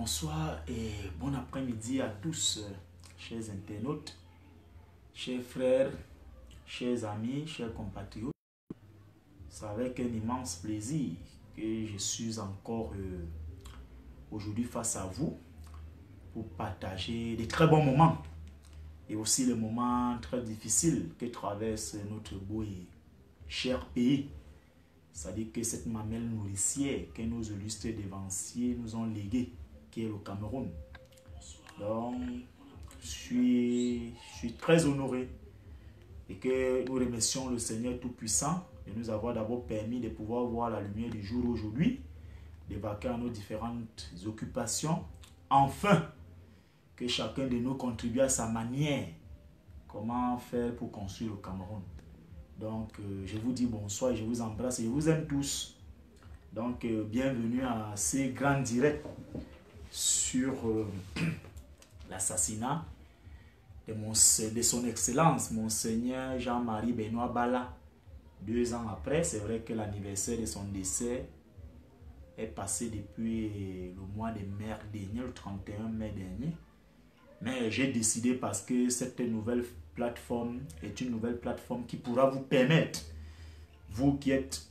Bonsoir et bon après-midi à tous, chers internautes, chers frères, chers amis, chers compatriotes. C'est avec un immense plaisir que je suis encore aujourd'hui face à vous pour partager des très bons moments et aussi les moments très difficiles que traverse notre beau et cher pays. C'est-à-dire que cette mamelle nourricière que nos illustres dévanciers nous ont léguée, qui est le Cameroun. Donc, je suis très honoré et que nous remercions le Seigneur Tout-Puissant de nous avoir d'abord permis de pouvoir voir la lumière du jour aujourd'hui, de vaquer à nos différentes occupations. Enfin, que chacun de nous contribue à sa manière. Comment faire pour construire le Cameroun. Donc, je vous dis bonsoir, je vous embrasse et je vous aime tous. Donc, bienvenue à ces grands directs sur l'assassinat de son Excellence, Monseigneur Jean-Marie Benoît Bala. 2 ans après, c'est vrai que l'anniversaire de son décès est passé depuis le mois de mai dernier, le 31 mai dernier. Mais j'ai décidé parce que cette nouvelle plateforme est une nouvelle plateforme qui pourra vous permettre, vous qui êtes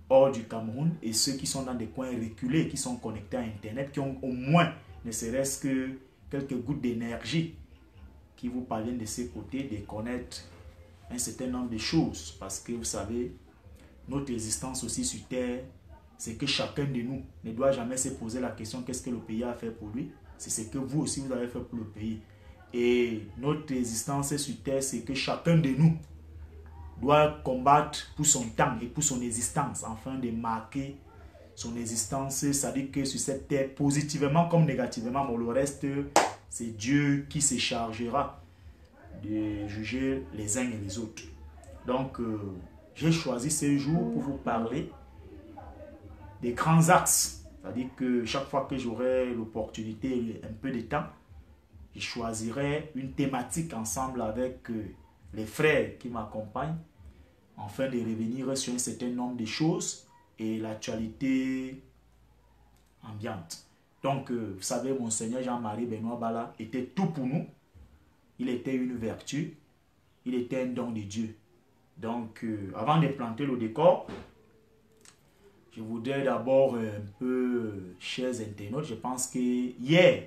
hors du Cameroun et ceux qui sont dans des coins reculés, qui sont connectés à Internet, qui ont au moins, ne serait-ce que quelques gouttes d'énergie qui vous parviennent de ces côtés, de connaître un certain nombre de choses. Parce que vous savez, notre existence aussi sur Terre, c'est que chacun de nous ne doit jamais se poser la question qu'est-ce que le pays a fait pour lui. C'est ce que vous aussi vous avez fait pour le pays. Et notre existence sur Terre, c'est que chacun de nous doit combattre pour son temps et pour son existence, afin de marquer son existence, c'est-à-dire que sur cette terre, positivement comme négativement, bon, le reste, c'est Dieu qui se chargera de juger les uns et les autres. Donc, j'ai choisi ce jour pour vous parler des grands axes, c'est-à-dire que chaque fois que j'aurai l'opportunité et un peu de temps, je choisirai une thématique ensemble avec les frères qui m'accompagnent, afin de revenir sur un certain nombre de choses et l'actualité ambiante. Donc, vous savez, Monseigneur Jean-Marie Benoît Bala était tout pour nous. Il était une vertu, il était un don de Dieu. Donc, avant de planter le décor, je voudrais d'abord un peu, chers internautes, je pense que hier,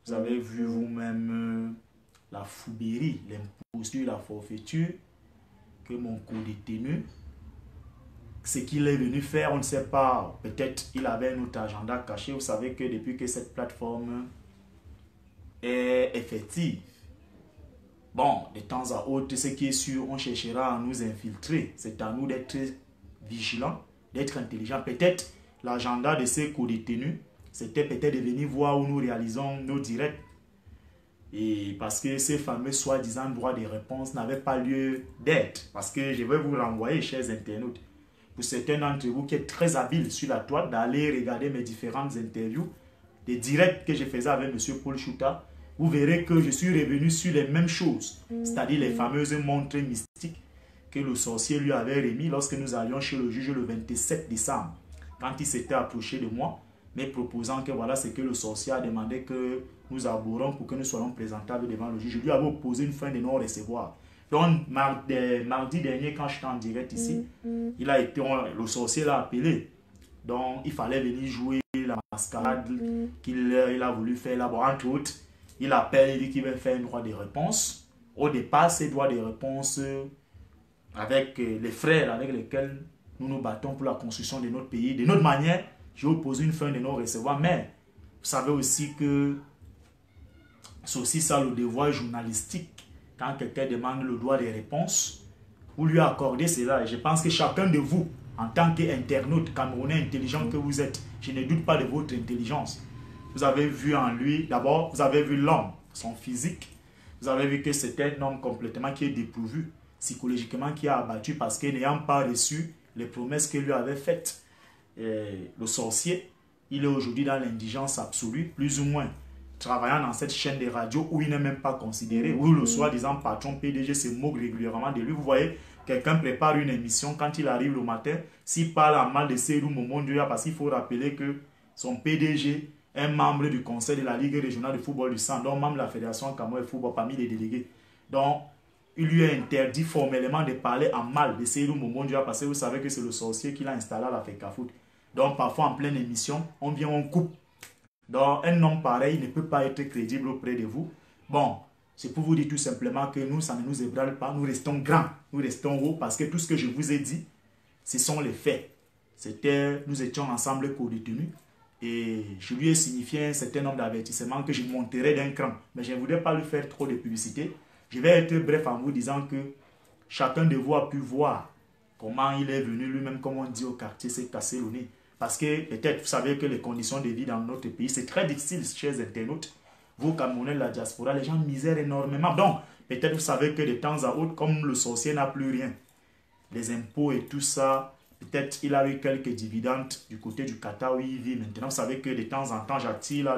vous avez vu vous-même la foubérie, l'imposture, la forfaiture que mon co-détenu, ce qu'il est venu faire, on ne sait pas, peut-être il avait un autre agenda caché. Vous savez que depuis que cette plateforme est effective, bon, de temps à autre, ce qui est sûr, on cherchera à nous infiltrer. C'est à nous d'être vigilants, d'être intelligents. Peut-être l'agenda de ces co-détenus, c'était peut-être de venir voir où nous réalisons nos directs. Et parce que ces fameux soi-disant droits de réponse n'avaient pas lieu d'être. Parce que je vais vous renvoyer, chers internautes, pour certains d'entre vous qui êtes très habiles sur la toile, d'aller regarder mes différentes interviews, des directs que je faisais avec M. Paul Chouta, vous verrez que je suis revenu sur les mêmes choses, c'est-à-dire les fameuses montres mystiques que le sorcier lui avait remis lorsque nous allions chez le juge le 27 décembre, quand il s'était approché de moi, mais proposant que voilà ce que le sorcier a demandé que nous abhorrons pour que nous soyons présentables devant le juge. Je lui avais opposé une fin de non-recevoir. Donc, mardi dernier, quand j'étais en direct ici, il a été, le sorcier l'a appelé. Donc, il fallait venir jouer la mascarade qu'il a voulu faire là. Bon, entre autres, il appelle, il dit qu'il va faire un droit de réponse. Au départ, ces droits de réponse avec les frères avec lesquels nous nous battons pour la construction de notre pays, de notre manière, j'ai opposé une fin de non-recevoir. Mais vous savez aussi que c'est aussi ça le devoir journalistique. Quand quelqu'un demande le droit de réponse, vous lui accordez cela. Et je pense que chacun de vous, en tant qu'internaute camerounais intelligent que vous êtes, je ne doute pas de votre intelligence. Vous avez vu en lui, d'abord, vous avez vu l'homme, son physique. Vous avez vu que c'est un homme complètement qui est dépourvu, psychologiquement qui a abattu parce que n'ayant pas reçu les promesses qu'il lui avait faites. Le sorcier, il est aujourd'hui dans l'indigence absolue, plus ou moins travaillant dans cette chaîne de radio où il n'est même pas considéré, où le soi-disant patron PDG se moque régulièrement de lui. Vous voyez, quelqu'un prépare une émission, quand il arrive le matin, s'il parle en mal de Seydou Momondoya, parce qu'il faut rappeler que son PDG un membre du conseil de la Ligue régionale de football du Centre, donc membre de la Fédération Cameroun de football parmi les délégués. Donc, il lui est interdit formellement de parler en mal de Seydou Momondia parce que vous savez que c'est le sorcier qui l'a installé à la FECAFOOT. Donc, parfois en pleine émission, on vient, on coupe. Donc, un homme pareil ne peut pas être crédible auprès de vous. Bon, c'est pour vous dire tout simplement que nous, ça ne nous ébranle pas. Nous restons grands, nous restons hauts parce que tout ce que je vous ai dit, ce sont les faits. Nous étions ensemble co-détenus. Et je lui ai signifié un certain nombre d'avertissements que je monterai d'un cran. Mais je ne voudrais pas lui faire trop de publicité. Je vais être bref en vous disant que chacun de vous a pu voir comment il est venu lui-même, comme on dit au quartier, s'est cassé le nez. Parce que peut-être vous savez que les conditions de vie dans notre pays, c'est très difficile, chers internautes. Vous, Camerounais de la diaspora, les gens misèrent énormément. Donc, peut-être vous savez que de temps à autre, comme le sorcier n'a plus rien, les impôts et tout ça, peut-être il a eu quelques dividendes du côté du Qatar où il vit maintenant. Vous savez que de temps en temps, j'attire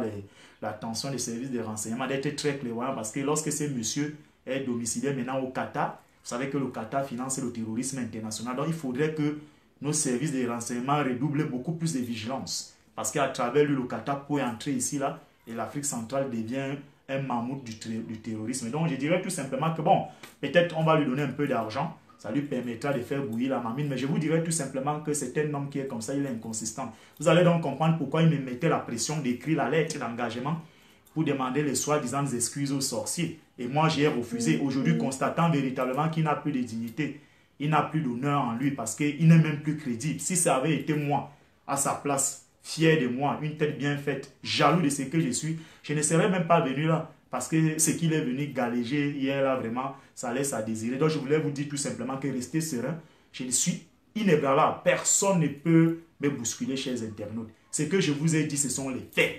l'attention des services de renseignement d'être très clairvoyant parce que lorsque ce monsieur est domicilié maintenant au Qatar, vous savez que le Qatar finance le terrorisme international. Donc, il faudrait que nos services de renseignement redoublent beaucoup plus de vigilance. Parce qu'à travers lui, le Qatar peut entrer ici, là, et l'Afrique centrale devient un mammouth du terrorisme. Donc, je dirais tout simplement que, bon, peut-être on va lui donner un peu d'argent. Ça lui permettra de faire bouillir la mamine. Mais je vous dirais tout simplement que c'est un homme qui est comme ça, il est inconsistant. Vous allez donc comprendre pourquoi il me mettait la pression d'écrire la lettre d'engagement pour demander les soi-disant excuses aux sorciers. Et moi, j'ai refusé. Aujourd'hui, constatant véritablement qu'il n'a plus de dignité, il n'a plus d'honneur en lui parce qu'il n'est même plus crédible. Si ça avait été moi, à sa place, fier de moi, une tête bien faite, jaloux de ce que je suis, je ne serais même pas venu là. Parce que ce qu'il est venu galéger hier, là, vraiment, ça laisse à désirer. Donc, je voulais vous dire tout simplement que restez serein. Je suis inébranlable. Personne ne peut me bousculer, chers internautes. Ce que je vous ai dit, ce sont les faits.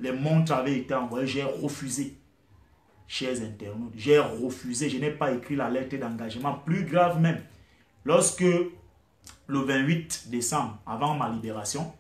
Les montres avaient été envoyées, j'ai refusé. Chers internautes, j'ai refusé. Je n'ai pas écrit la lettre d'engagement. Plus grave même, lorsque le 28 décembre, avant ma libération,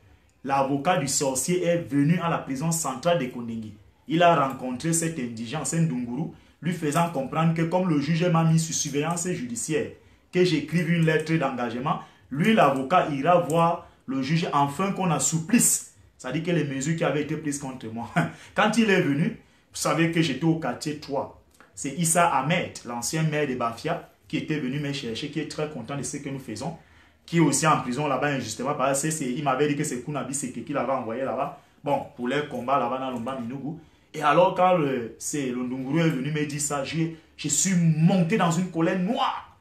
l'avocat du sorcier est venu à la prison centrale de Kondengui. Il a rencontré cet indigent, Sendunguru, lui faisant comprendre que comme le juge m'a mis sous surveillance judiciaire, que j'écrive une lettre d'engagement, lui, l'avocat, ira voir le juge afin qu'on assouplisse. C'est-à-dire que les mesures qui avaient été prises contre moi. Quand il est venu, vous savez que j'étais au quartier 3. C'est Issa Ahmed, l'ancien maire de Bafia, qui était venu me chercher, qui est très content de ce que nous faisons, qui est aussi en prison là-bas injustement, parce qu'il m'avait dit que c'est Kounabi Seke qui l'avait envoyé là-bas, bon, pour les combats là-bas dans l'Omba Minougou. Et alors, quand le Ndunguru est venu me dire ça, je suis monté dans une colère noire.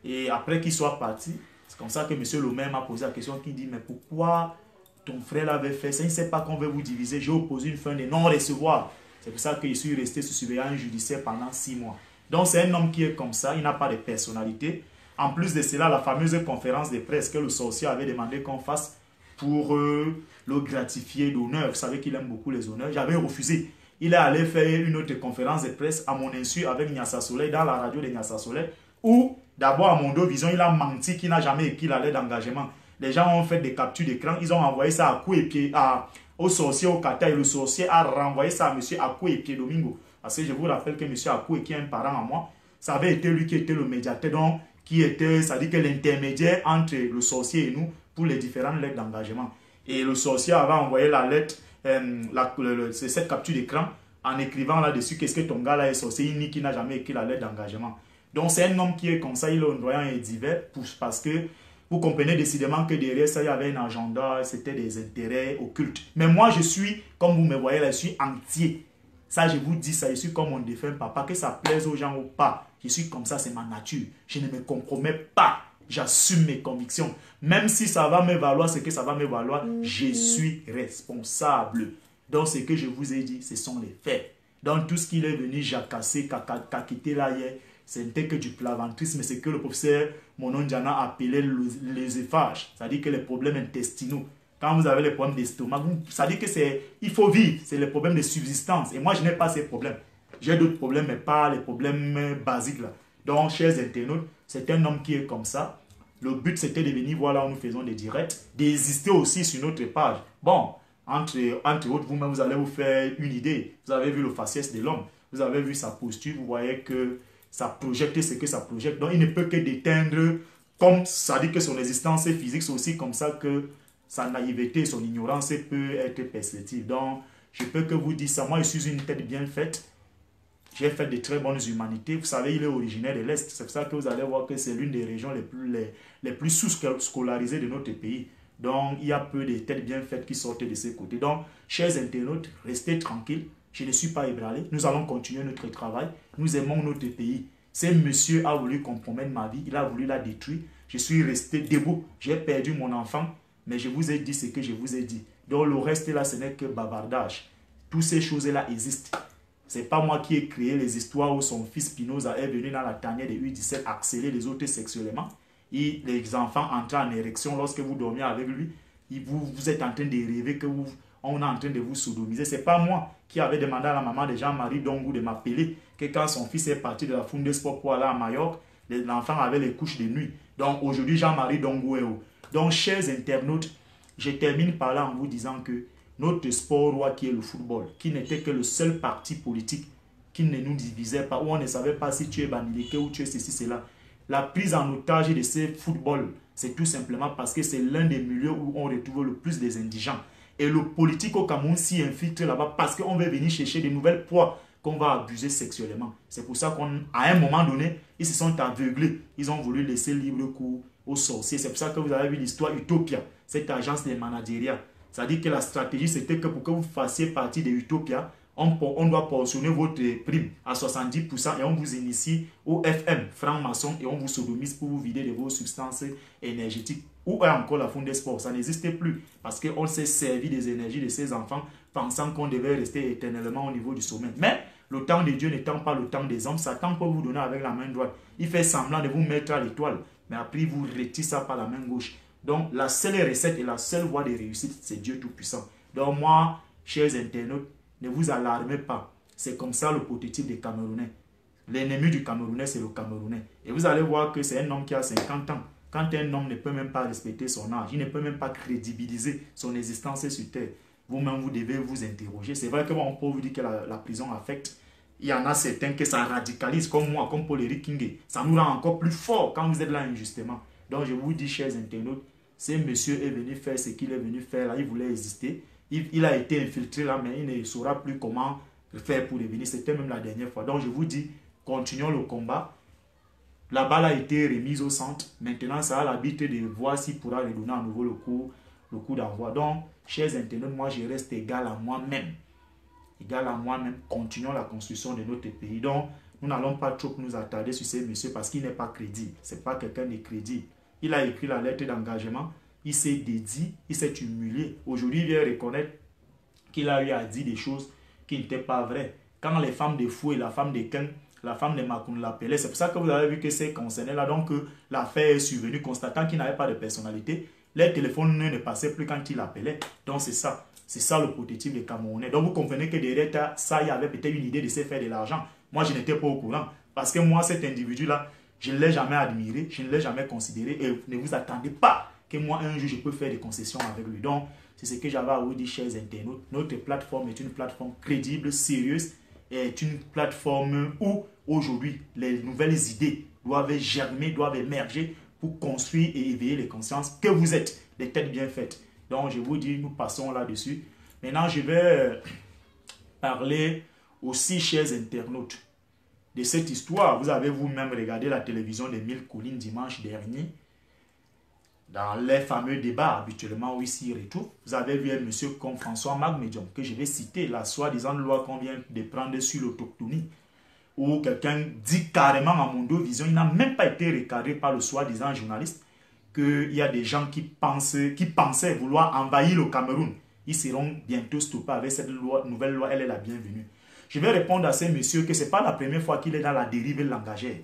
Et après qu'il soit parti, c'est comme ça que M. le maire m'a posé la question, qui dit, mais pourquoi ton frère l'avait fait ça? Il ne sait pas qu'on veut vous diviser. J'ai opposé une fin de non-recevoir. C'est pour ça que je suis resté sous surveillance judiciaire pendant 6 mois. Donc, c'est un homme qui est comme ça, il n'a pas de personnalité. En plus de cela, la fameuse conférence de presse que le sorcier avait demandé qu'on fasse pour le gratifier d'honneur. Vous savez qu'il aime beaucoup les honneurs. J'avais refusé. Il est allé faire une autre conférence de presse à mon insu avec Nyassa Soleil, dans la radio de Nyassa Soleil, où d'abord à Mondo Vision, il a menti qu'il n'a jamais écrit la lettre d'engagement. Les gens ont fait des captures d'écran, ils ont envoyé ça à coups et pieds au sorcier au Qatar et le sorcier a renvoyé ça à M. Akou et Pied Domingo. Parce que je vous rappelle que M. Akou, qui est un parent à moi, ça avait été lui qui était le médiateur, donc qui était, c'est-à-dire que l'intermédiaire entre le sorcier et nous pour les différentes lettres d'engagement. Et le sorcier avait envoyé la lettre, cette capture d'écran en écrivant là-dessus qu'est-ce que ton gars là est sorcier, il nie qu'il n'a jamais écrit la lettre d'engagement. Donc c'est un homme qui est comme ça, il est ondoyant et divers parce que vous comprenez décidément que derrière ça il y avait un agenda, c'était des intérêts occultes. Mais moi je suis, comme vous me voyez là, je suis entier. Ça je vous dis ça, je suis comme mon défunt papa, que ça plaise aux gens ou pas. Je suis comme ça, c'est ma nature. Je ne me compromets pas. J'assume mes convictions. Même si ça va me valoir ce que ça va me valoir, je suis responsable. Donc, ce que je vous ai dit, ce sont les faits. Donc, tout ce qu'il est venu jacasser, quitter là hier, ce n'était que du plaventrisme. C'est que le professeur Monondiana appelait l'œsophage. C'est-à-dire que les problèmes intestinaux. Quand vous avez les problèmes d'estomac, ça dit que c'est, il faut vivre. C'est les problèmes de subsistance. Et moi, je n'ai pas ces problèmes. J'ai d'autres problèmes, mais pas les problèmes basiques là. Donc, chers internautes, c'est un homme qui est comme ça. Le but, c'était de venir voir là où nous faisons des directs, d'exister aussi sur notre page. Bon, entre autres, vous-même, vous allez vous faire une idée. Vous avez vu le faciès de l'homme. Vous avez vu sa posture. Vous voyez que ça projette ce que ça projette. Donc, il ne peut que déteindre, comme ça dit que son existence est physique, c'est aussi comme ça que sa naïveté, son ignorance peut être perceptive. Donc, je peux que vous dire ça. Moi, je suis une tête bien faite. J'ai fait de très bonnes humanités. Vous savez, il est originaire de l'Est. C'est pour ça que vous allez voir que c'est l'une des régions les plus sous-scolarisées de notre pays. Donc, il y a peu de têtes bien faites qui sortent de ces côtés. Donc, chers internautes, restez tranquilles. Je ne suis pas ébranlé. Nous allons continuer notre travail. Nous aimons notre pays. Ce monsieur a voulu compromettre ma vie. Il a voulu la détruire. Je suis resté debout. J'ai perdu mon enfant. Mais je vous ai dit ce que je vous ai dit. Donc, le reste là, ce n'est que bavardage. Toutes ces choses-là existent. Ce n'est pas moi qui ai créé les histoires où son fils Spinoza est venu dans la tanière de U17 harceler les autres sexuellement. Et les enfants entraient en érection lorsque vous dormiez avec lui. Vous êtes en train de rêver on est en train de vous sodomiser. Ce n'est pas moi qui avais demandé à la maman de Jean-Marie Dongou de m'appeler que quand son fils est parti de la Funde Sport pour aller à Majorque, l'enfant avait les couches de nuit. Donc aujourd'hui, Jean-Marie Dongou est où? Donc, chers internautes, je termine par là en vous disant que notre sport roi qui est le football, qui n'était que le seul parti politique qui ne nous divisait pas, où on ne savait pas si tu es Banileke ou tu es ceci, cela. La prise en otage de ce football, c'est tout simplement parce que c'est l'un des milieux où on retrouve le plus des indigents. Et le politique au Cameroun s'y infiltre là-bas parce qu'on veut venir chercher de nouvelles proies qu'on va abuser sexuellement. C'est pour ça qu'à un moment donné, ils se sont aveuglés. Ils ont voulu laisser libre cours aux sorciers. C'est pour ça que vous avez vu l'histoire Utopia, cette agence de managériat. C'est-à-dire que la stratégie, c'était que pour que vous fassiez partie de Utopia, on doit portionner votre prime à 70% et on vous initie au FM, franc-maçon, et on vous sodomise pour vous vider de vos substances énergétiques. Où est encore la Funde Sport? Ça n'existait plus parce qu'on s'est servi des énergies de ces enfants pensant qu'on devait rester éternellement au niveau du sommet. Mais le temps de Dieu n'étant pas le temps des hommes, Satan peut vous donner avec la main droite. Il fait semblant de vous mettre à l'étoile, mais après il vous retire ça par la main gauche. Donc la seule recette et la seule voie de réussite, c'est Dieu Tout-Puissant. Donc moi, chers internautes, ne vous alarmez pas. C'est comme ça le prototype des Camerounais. L'ennemi du Camerounais, c'est le Camerounais. Et vous allez voir que c'est un homme qui a 50 ans. Quand un homme ne peut même pas respecter son âge, il ne peut même pas crédibiliser son existence sur Terre, vous-même, vous devez vous interroger. C'est vrai qu'on peut vous dire que la prison affecte. Il y en a certains que ça radicalise, comme moi, comme Paul-Éric Kingé. Ça nous rend encore plus fort quand vous êtes là injustement. Donc, je vous dis, chers internautes, ce monsieur est venu faire ce qu'il est venu faire là. Il voulait exister. Il a été infiltré là, mais il ne saura plus comment faire pour revenir. C'était même la dernière fois. Donc, je vous dis, continuons le combat. La balle a été remise au centre. Maintenant, ça a l'arbitre de voir s'il pourra redonner à nouveau le coup d'envoi. Donc, chers internautes, moi, je reste égal à moi-même. Égal à moi-même. Continuons la construction de notre pays. Donc, nous n'allons pas trop nous attarder sur ces messieurs parce qu'il n'est pas crédible. Ce n'est pas quelqu'un de crédible. Il a écrit la lettre d'engagement. Il s'est dédié. Il s'est humilié. Aujourd'hui, il vient reconnaître qu'il a eu à dire des choses qui n'étaient pas vraies. Quand les femmes de Fou et la femme de Ken, la femme de Makoun l'appelait, c'est pour ça que vous avez vu que c'est concerné là. Donc, l'affaire est survenue, constatant qu'il n'avait pas de personnalité. Les téléphones ne passaient plus quand il appelait. Donc, c'est ça. C'est ça le prototype des Camerounais. Donc, vous comprenez que derrière ça, il y avait peut-être une idée de se faire de l'argent. Moi, je n'étais pas au courant. Parce que moi, cet individu-là, je ne l'ai jamais admiré, je ne l'ai jamais considéré. Et ne vous attendez pas que moi, un jour, je peux faire des concessions avec lui. Donc, c'est ce que j'avais à vous dire, chers internautes. Notre plateforme est une plateforme crédible, sérieuse, est une plateforme où, aujourd'hui, les nouvelles idées doivent germer, doivent émerger pour construire et éveiller les consciences que vous êtes, des têtes bien faites. Donc, je vous dis, nous passons là-dessus. Maintenant, je vais parler aussi, chers internautes, de cette histoire. Vous avez vous-même regardé la télévision de Mille Collines dimanche dernier. Dans les fameux débats habituellement où il s'y retrouve, vous avez vu un monsieur comme François Magmédium, que je vais citer, la soi-disant loi qu'on vient de prendre sur l'autochtonie, où quelqu'un dit carrément à Mondovision, il n'a même pas été recadré par le soi-disant journaliste, qu'il y a des gens qui pensaient vouloir envahir le Cameroun. Ils seront bientôt stoppés avec cette nouvelle loi, elle est la bienvenue. Je vais répondre à ce monsieur que ce n'est pas la première fois qu'il est dans la dérive langagère.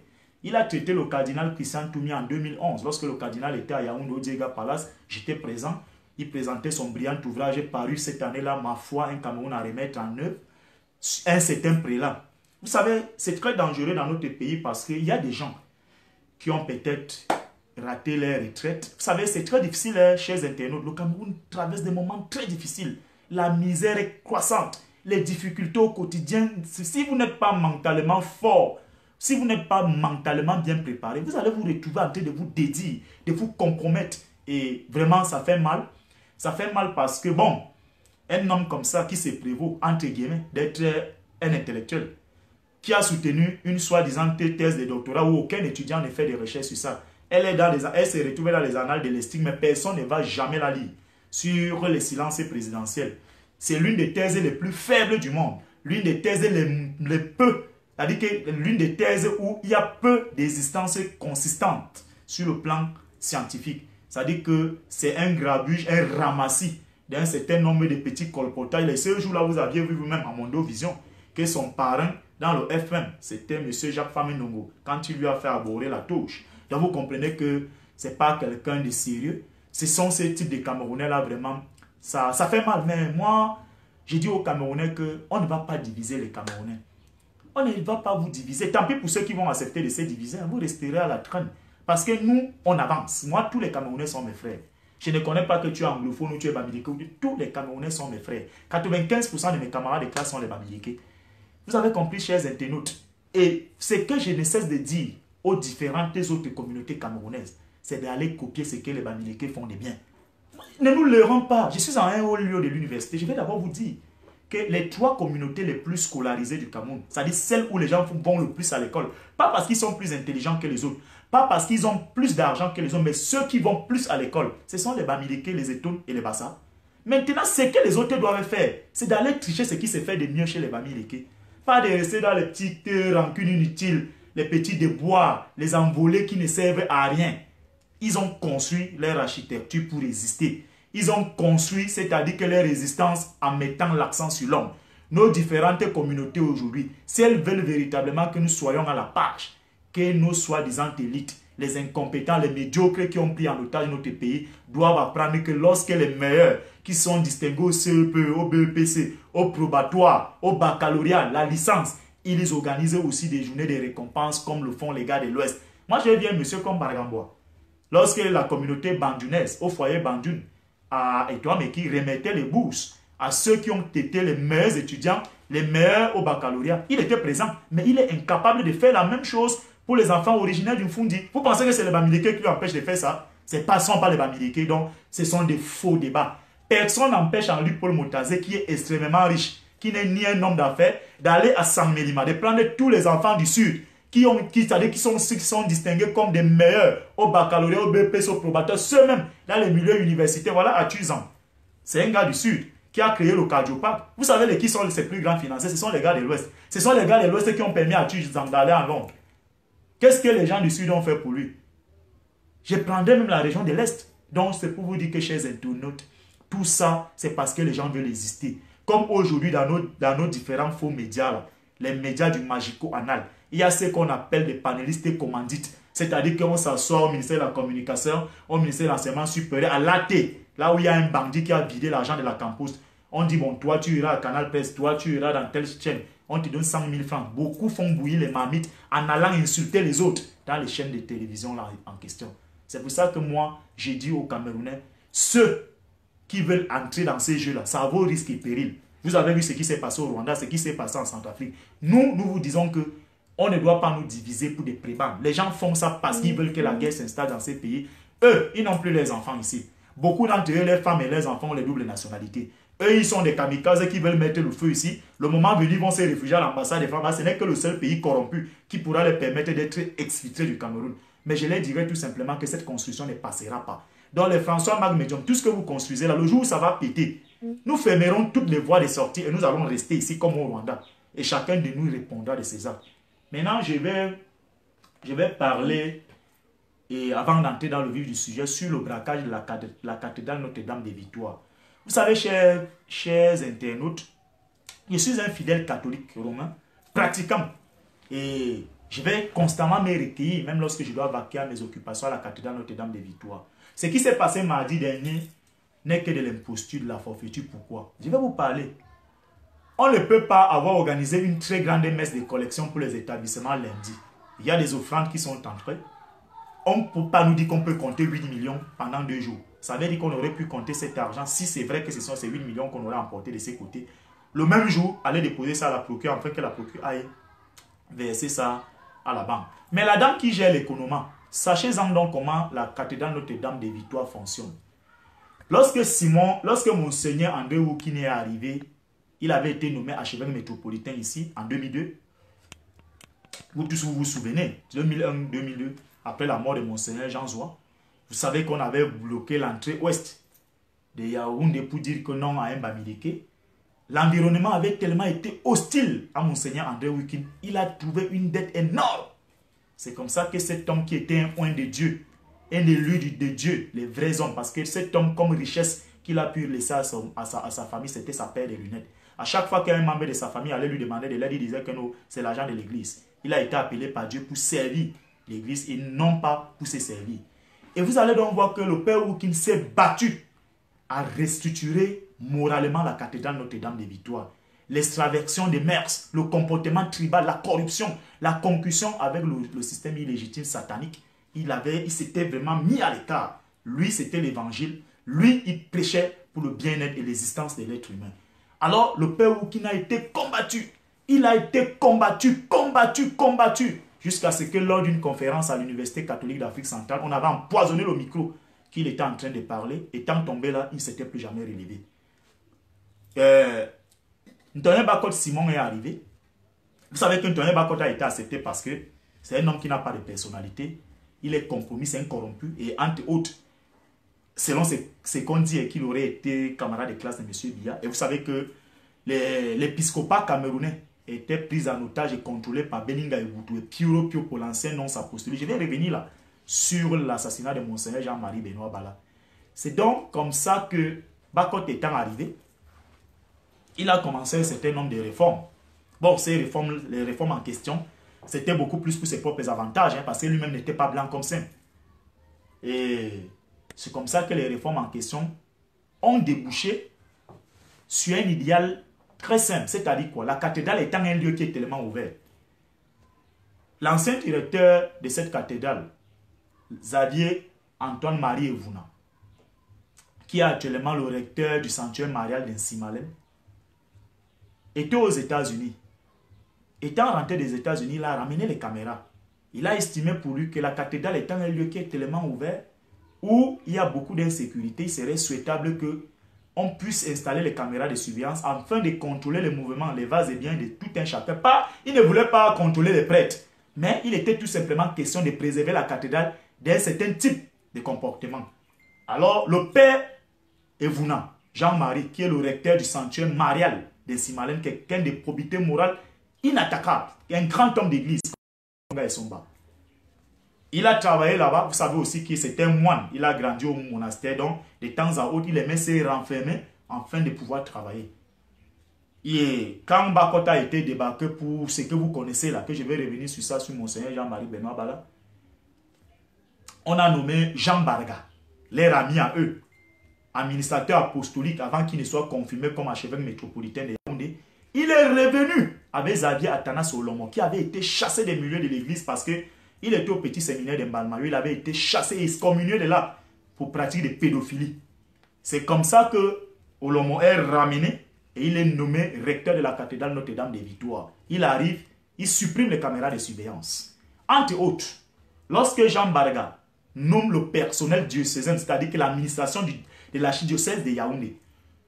Il a traité le cardinal Christian Toumi en 2011. Lorsque le cardinal était à Yaoundé au Diega Palace, j'étais présent. Il présentait son brillant ouvrage paru cette année-là, Ma foi, un Cameroun à remettre en œuvre, un certain prélat. Vous savez, c'est très dangereux dans notre pays parce qu'il y a des gens qui ont peut-être raté leur retraite. Vous savez, c'est très difficile, chers internautes. Le Cameroun traverse des moments très difficiles. La misère est croissante. Les difficultés au quotidien, si vous n'êtes pas mentalement fort, si vous n'êtes pas mentalement bien préparé, vous allez vous retrouver en train de vous dédier, de vous compromettre. Et vraiment, ça fait mal. Ça fait mal parce que, bon, un homme comme ça qui se prévaut, entre guillemets, d'être un intellectuel, qui a soutenu une soi-disant thèse de doctorat où aucun étudiant ne fait de recherche sur ça. Elle se retrouve dans les annales de l'estime, mais personne ne va jamais la lire sur les silences présidentiels. C'est l'une des thèses les plus faibles du monde. L'une des thèses les peu, c'est-à-dire que l'une des thèses où il y a peu d'existence consistante sur le plan scientifique. C'est-à-dire que c'est un grabuge, un ramassis d'un certain nombre de petits colportages. Et ce jour-là, vous aviez vu vous-même à Mondovision que son parrain dans le FM, c'était M. Jacques Faminongo, quand il lui a fait aborder la touche. Donc vous comprenez que ce n'est pas quelqu'un de sérieux. Ce sont ces types de Camerounais-là, vraiment, ça fait mal. Mais moi, j'ai dit aux Camerounais qu'on ne va pas diviser les Camerounais. On ne va pas vous diviser. Tant pis pour ceux qui vont accepter de se diviser, vous resterez à la traîne. Parce que nous, on avance. Moi, tous les Camerounais sont mes frères. Je ne connais pas que tu es anglophone ou tu es bamileke. Tous les Camerounais sont mes frères. 95% de mes camarades de classe sont les bamileke. Vous avez compris, chers internautes. Et ce que je ne cesse de dire aux différentes autres communautés camerounaises, c'est d'aller copier ce que les bamileke font de bien. Ne nous leurrons pas. Je suis en un haut lieu de l'université. Je vais d'abord vous dire que les 3 communautés les plus scolarisées du Cameroun, c'est-à-dire celles où les gens vont le plus à l'école, pas parce qu'ils sont plus intelligents que les autres, pas parce qu'ils ont plus d'argent que les autres, mais ceux qui vont plus à l'école, ce sont les Bamileke, les Etoun et les Bassa. Maintenant, ce que les autres doivent faire, c'est d'aller tricher ce qui se fait de mieux chez les Bamileke. Pas de rester dans les petites rancunes inutiles, les petits déboires, les envolées qui ne servent à rien. Ils ont construit leur architecture pour résister. Ils ont construit, c'est-à-dire que leur résistance en mettant l'accent sur l'homme. Nos différentes communautés aujourd'hui, si elles veulent véritablement que nous soyons à la page, que nos soi-disant élites, les incompétents, les médiocres qui ont pris en otage notre pays, doivent apprendre que lorsque les meilleurs, qui sont distingués au CEP, au BEPC, au probatoire, au baccalauréat, la licence, ils organisent aussi des journées de récompenses comme le font les gars de l'Ouest. Moi, je viens, monsieur, comme Baragamboa. Lorsque la communauté bandunnaise, au foyer Bandune, à Etoile, qui remettait les bourses à ceux qui ont été les meilleurs étudiants, les meilleurs au baccalauréat, il était présent, mais il est incapable de faire la même chose pour les enfants originaires du Mfundi. Vous pensez que c'est les Bamileke qui lui empêchent de faire ça? Ce ne sont pas les Bamileke, donc ce sont des faux débats. Personne n'empêche Henri Paul Motazé, qui est extrêmement riche, qui n'est ni un homme d'affaires, d'aller à San Mélima, de prendre tous les enfants du Sud, qui sont distingués comme des meilleurs au baccalauréat, au BPC, au probateur, ceux-mêmes dans les milieux universitaires. Voilà, à Tuzan. C'est un gars du Sud qui a créé le Cardiopac. Vous savez qui sont ses plus grands financiers? Ce sont les gars de l'Ouest. Ce sont les gars de l'Ouest qui ont permis à Tuzan d'aller en Londres. Qu'est-ce que les gens du Sud ont fait pour lui? Je prendrais même la région de l'Est. Donc, c'est pour vous dire que, chers internautes, tout ça, c'est parce que les gens veulent exister. Comme aujourd'hui, dans nos différents faux médias, là, les médias du magico-anal, il y a ce qu'on appelle des panélistes et commandites. C'est-à-dire qu'on s'assoit au ministère de la Communication, au ministère de l'Enseignement supérieur, à l'AT, là où il y a un bandit qui a vidé l'argent de la campus. On dit, bon, toi, tu iras à Canal Presse, toi, tu iras dans telle chaîne. On te donne 100 000 francs. Beaucoup font bouillir les marmites en allant insulter les autres dans les chaînes de télévision là, en question. C'est pour ça que moi, j'ai dit aux Camerounais, ceux qui veulent entrer dans ces jeux-là, ça vaut risque et péril. Vous avez vu ce qui s'est passé au Rwanda, ce qui s'est passé en Centrafrique. Nous vous disons que on ne doit pas nous diviser pour des prébendes. Les gens font ça parce qu'ils veulent que la guerre s'installe dans ces pays. Eux, ils n'ont plus les enfants ici. Beaucoup d'entre eux, les femmes et les enfants ont les doubles nationalités. Eux, ils sont des kamikazes qui veulent mettre le feu ici. Le moment venu, ils vont se réfugier à l'ambassade des femmes. Ce n'est que le seul pays corrompu qui pourra leur permettre d'être exfiltrés du Cameroun. Mais je leur dirais tout simplement que cette construction ne passera pas. Dans les François Magmédium, tout ce que vous construisez là, le jour où ça va péter, nous fermerons toutes les voies de sortie et nous allons rester ici comme au Rwanda. Et chacun de nous répondra de ses actes. Maintenant, je vais parler, et avant d'entrer dans le vif du sujet, sur le braquage de la cathédrale Notre-Dame des Victoires. Vous savez, chers internautes, je suis un fidèle catholique romain, pratiquant. Et je vais constamment me recueillir, même lorsque je dois vaquer à mes occupations à la cathédrale Notre-Dame des Victoires. Ce qui s'est passé mardi dernier n'est que de l'imposture, de la forfaiture. Pourquoi? Je vais vous parler. On ne peut pas avoir organisé une très grande messe de collection pour les établissements lundi. Il y a des offrandes qui sont entrées. On ne peut pas nous dire qu'on peut compter 8 millions pendant 2 jours. Ça veut dire qu'on aurait pu compter cet argent, si c'est vrai que ce sont ces 8 millions qu'on aurait emporté de ces côtés. Le même jour, aller déposer ça à la procureure, afin que la procureure aille verser ça à la banque. Mais la dame qui gère l'économie, sachez-en donc comment la cathédrale Notre-Dame des Victoires fonctionne. Lorsque Monseigneur André Woukine est arrivé, il avait été nommé archevêque métropolitain ici en 2002. Vous tous vous souvenez, 2001-2002, après la mort de Monseigneur Jean Zoua, vous savez qu'on avait bloqué l'entrée ouest de Yaoundé pour dire que non à un Bamileke. L'environnement avait tellement été hostile à Monseigneur André Woukine, il a trouvé une dette énorme. C'est comme ça que cet homme qui était un oint de Dieu, un élu de Dieu, les vrais hommes, parce que cet homme comme richesse qu'il a pu laisser à sa famille, c'était sa paire de lunettes. À chaque fois qu'un membre de sa famille allait lui demander de l'aide, il disait que non, c'est l'argent de l'église. Il a été appelé par Dieu pour servir l'église et non pas pour se servir. Et vous allez donc voir que le père Woukine s'est battu à restructurer moralement la cathédrale Notre-Dame de Victoire. L'extraversion des mœurs, le comportement tribal, la corruption, la concussion avec le système illégitime satanique. Il s'était vraiment mis à l'écart. Lui, c'était l'évangile. Lui, il prêchait pour le bien-être et l'existence de l'être humain. Alors, le père Woukine a été combattu. Il a été combattu, jusqu'à ce que lors d'une conférence à l'Université catholique d'Afrique centrale, on avait empoisonné le micro qu'il était en train de parler. Étant tombé là, il ne s'était plus jamais relevé. Ntoyen Bakot Simon est arrivé. Vous savez que Ntoyen Bakot a été accepté parce que c'est un homme qui n'a pas de personnalité. Il est compromis, c'est un corrompu. Et entre autres, selon ce qu'on dit, qu'il aurait été camarade de classe de M. Biya. Et vous savez que l'épiscopat camerounais était pris en otage et contrôlé par Beninga Eboutou et Pioro Pio pour l'ancien nonce apostolique. Je vais revenir là sur l'assassinat de Monseigneur Jean-Marie Benoît Bala. C'est donc comme ça que Bakot étant arrivé, il a commencé un certain nombre de réformes. Bon, les réformes en question, c'était beaucoup plus pour ses propres avantages, parce que lui-même n'était pas blanc comme saint. Et c'est comme ça que les réformes en question ont débouché sur un idéal très simple. C'est-à-dire quoi? La cathédrale étant un lieu qui est tellement ouvert. L'ancien directeur de cette cathédrale, Xavier Antoine-Marie Evouna, qui est actuellement le recteur du sanctuaire marial d'Insimalem, était aux États-Unis. Étant rentré des États-Unis, il a ramené les caméras. Il a estimé pour lui que la cathédrale étant un lieu qui est tellement ouvert, où il y a beaucoup d'insécurité, il serait souhaitable qu'on puisse installer les caméras de surveillance afin de contrôler les mouvements, les vases et biens de tout un chacun. Il ne voulait pas contrôler les prêtres, mais il était tout simplement question de préserver la cathédrale d'un certain type de comportement. Alors, le père Evouna, Jean-Marie, qui est le recteur du sanctuaire marial de Simalem, quelqu'un de probité morale inattaquable, un grand homme d'église, il a travaillé là-bas. Vous savez aussi que c'est un moine. Il a grandi au monastère, donc de temps à autre, il aimait se renfermer afin de pouvoir travailler. Et quand Bakot a été débarqué pour ce que vous connaissez là, que je vais revenir sur ça, sur Monseigneur Jean-Marie Benoît Bala, on a nommé Jean Barga, leur ami à eux, administrateur apostolique avant qu'il ne soit confirmé comme archevêque métropolitain de Yaoundé. Il est revenu avec Xavier Atanas Olomo, qui avait été chassé des milieux de l'église parce qu'il était au petit séminaire de Mbalmayo. Il avait été chassé et excommunié de là pour pratiquer des pédophilies. C'est comme ça que Olomo est ramené et il est nommé recteur de la cathédrale Notre-Dame de Victoire. Il arrive, il supprime les caméras de surveillance. Entre autres, lorsque Jean Barga nomme le personnel diocésain, c'est-à-dire que l'administration de l'archidiocèse de Yaoundé,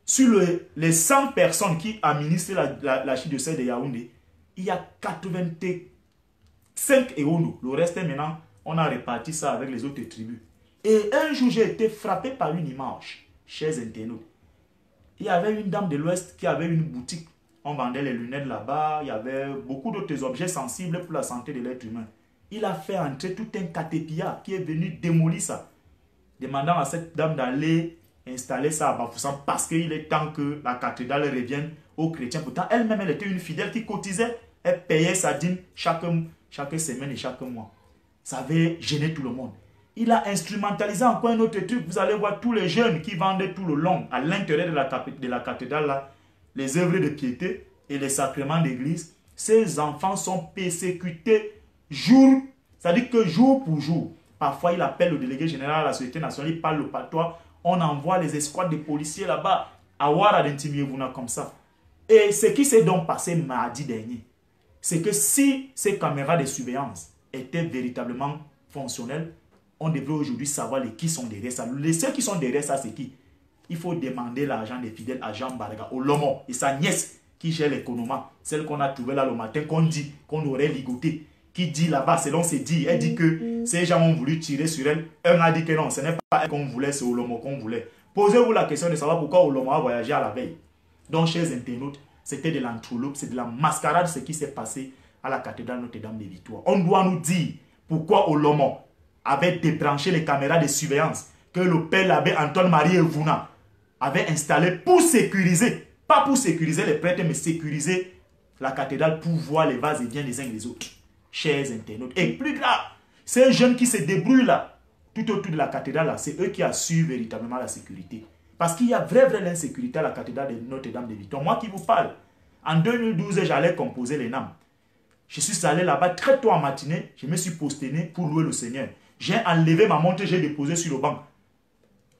sur les 100 personnes qui administrent l'archidiocèse de Yaoundé, il y a 85 Eono. Le reste, maintenant, on a réparti ça avec les autres tribus. Et un jour, j'ai été frappé par une image, chers internautes. Il y avait une dame de l'Ouest qui avait une boutique. On vendait les lunettes là-bas. Il y avait beaucoup d'autres objets sensibles pour la santé de l'être humain. Il a fait entrer tout un catépia qui est venu démolir ça, demandant à cette dame d'aller installer ça à Bafoussam parce qu'il est temps que la cathédrale revienne aux chrétiens. Pourtant, elle-même, elle était une fidèle qui cotisait. Elle payait sa dîme chaque semaine et chaque mois. Ça avait gêné tout le monde. Il a instrumentalisé encore un autre truc. Vous allez voir tous les jeunes qui vendaient tout le long à l'intérieur de la cathédrale, là, les œuvres de piété et les sacrements d'église. Ces enfants sont persécutés jour, c'est-à-dire que jour pour jour. Parfois, il appelle le délégué général à la Société nationale, il parle le patois. On envoie les escouades de policiers là-bas à Ouara d'Intimiévouna comme ça. Et ce qui s'est donc passé mardi dernier, c'est que si ces caméras de surveillance étaient véritablement fonctionnelles, on devrait aujourd'hui savoir qui sont derrière ça. Ceux qui sont derrière ça, c'est qui? il faut demander l'argent des fidèles à Jean Baraga, au Lomo, et sa nièce qui gère l'économie, celle qu'on a trouvée là le matin, qu'on dit qu'on aurait ligoté, qui dit là-bas, selon ses dires, elle dit que ces gens ont voulu tirer sur elle. Un a dit que non, ce n'est pas elle qu'on voulait, c'est Olomo qu'on voulait. Posez-vous la question de savoir pourquoi Olomo a voyagé à la veille. Donc, chers internautes, c'était de l'entourloupe, c'est de la mascarade ce qui s'est passé à la cathédrale Notre-Dame des Victoires. On doit nous dire pourquoi Olomo avait débranché les caméras de surveillance que le père l'abbé Antoine-Marie Evuna avait installé pour sécuriser, pas pour sécuriser les prêtres, mais sécuriser la cathédrale pour voir les vases et biens les uns des autres. Chers internautes. Et plus grave, ces jeunes qui se débrouillent là, tout autour de la cathédrale, c'est eux qui assurent véritablement la sécurité. Parce qu'il y a vraie insécurité à la cathédrale de Notre-Dame des Victoires. Moi qui vous parle, en 2012, j'allais composer les NAM. Je suis allé là-bas très tôt en matinée, je me suis posterné pour louer le Seigneur. J'ai enlevé ma montre, j'ai déposé sur le banc.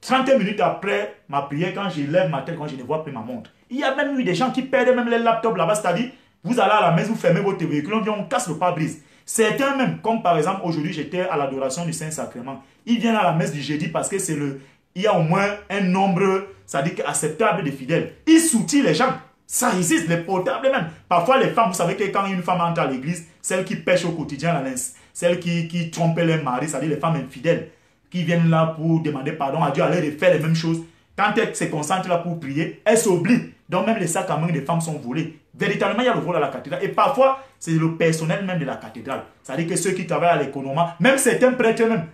30 minutes après ma prière, quand je lève ma tête, quand je ne vois plus ma montre. Il y a même eu des gens qui perdent même les laptops là-bas, c'est-à-dire, vous allez à la maison, vous fermez votre véhicule, on vient, on casse le pare-brise. Certains même, comme par exemple, aujourd'hui, j'étais à l'adoration du Saint-Sacrement. Ils viennent à la messe du jeudi parce que il y a au moins un nombre, c'est-à-dire acceptable de fidèles. Ils soutient les gens. Ça existe, les portables même. Parfois, les femmes, vous savez que quand une femme entre à l'église, celles qui pêchent au quotidien, celles qui trompent leur mari, c'est-à-dire les femmes infidèles, qui viennent là pour demander pardon à Dieu, aller faire les mêmes choses. Quand elles se concentrent là pour prier, elles s'oublient. Donc même les sacs à main des femmes sont volés. Véritablement, il y a le vol à la cathédrale. Et parfois, c'est le personnel même de la cathédrale. C'est-à-dire que ceux qui travaillent à l'économie, même certains prêtres même,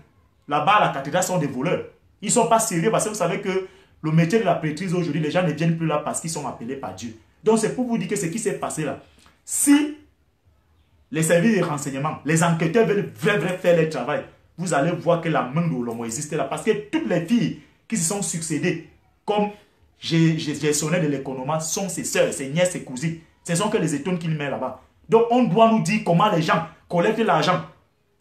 là-bas à la cathédrale sont des voleurs. Ils ne sont pas sérieux parce que vous savez que le métier de la prêtrise aujourd'hui, les gens ne viennent plus là parce qu'ils sont appelés par Dieu. Donc c'est pour vous dire que ce qui s'est passé là, si les services de renseignement, les enquêteurs veulent vraiment faire leur travail, vous allez voir que la main de Olomo existe là. Parce que toutes les filles qui se sont succédées, comme gestionnaires de l'économie, sont ses soeurs, ses nièces, ses cousines. Ce sont que les étoiles qu'il met là-bas. Donc on doit nous dire comment les gens collectent l'argent.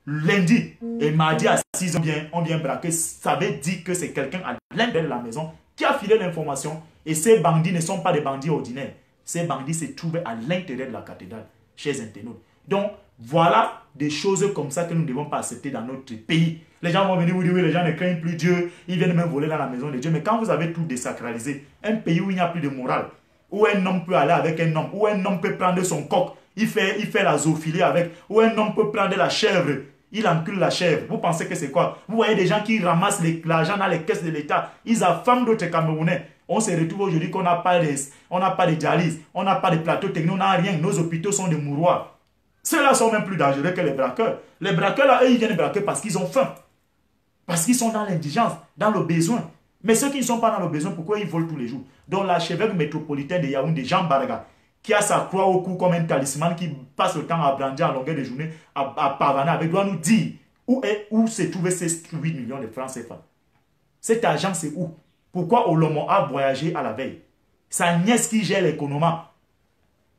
Lundi et mardi à 6 on vient braquer. Ça veut dire que c'est quelqu'un à l'intérieur de la maison qui a filé l'information. Et ces bandits ne sont pas des bandits ordinaires. Ces bandits se trouvent à l'intérieur de la cathédrale, chers internautes. Donc, voilà des choses comme ça que nous ne devons pas accepter dans notre pays. Les gens vont venir vous dire, oui, les gens ne craignent plus Dieu, ils viennent même voler dans la maison de Dieu. Mais quand vous avez tout désacralisé, un pays où il n'y a plus de morale, où un homme peut aller avec un homme, où un homme peut prendre son coq, il fait la zoophilie avec, où un homme peut prendre la chèvre, il encule la chèvre. Vous pensez que c'est quoi? Vous voyez des gens qui ramassent l'argent dans les caisses de l'État, ils affament d'autres Camerounais. On se retrouve aujourd'hui qu'on n'a pas de dialyse, on n'a pas de plateau technique, on n'a rien. Nos hôpitaux sont des mouroirs. Ceux-là sont même plus dangereux que les braqueurs. Les braqueurs, là, eux, ils viennent braquer parce qu'ils ont faim. Parce qu'ils sont dans l'indigence, dans le besoin. Mais ceux qui ne sont pas dans le besoin, pourquoi ils volent tous les jours? Donc l'archevêque métropolitain de Yaoundé, Jean Baraga, qui a sa croix au cou comme un talisman, qui passe le temps à brandir à longueur de journée, à pavaner avec, doit nous dire où se trouvaient ces 8 millions de francs CFA. Cet argent, c'est où? Pourquoi Olomo a voyagé à la veille? Sa nièce qui gère l'économie.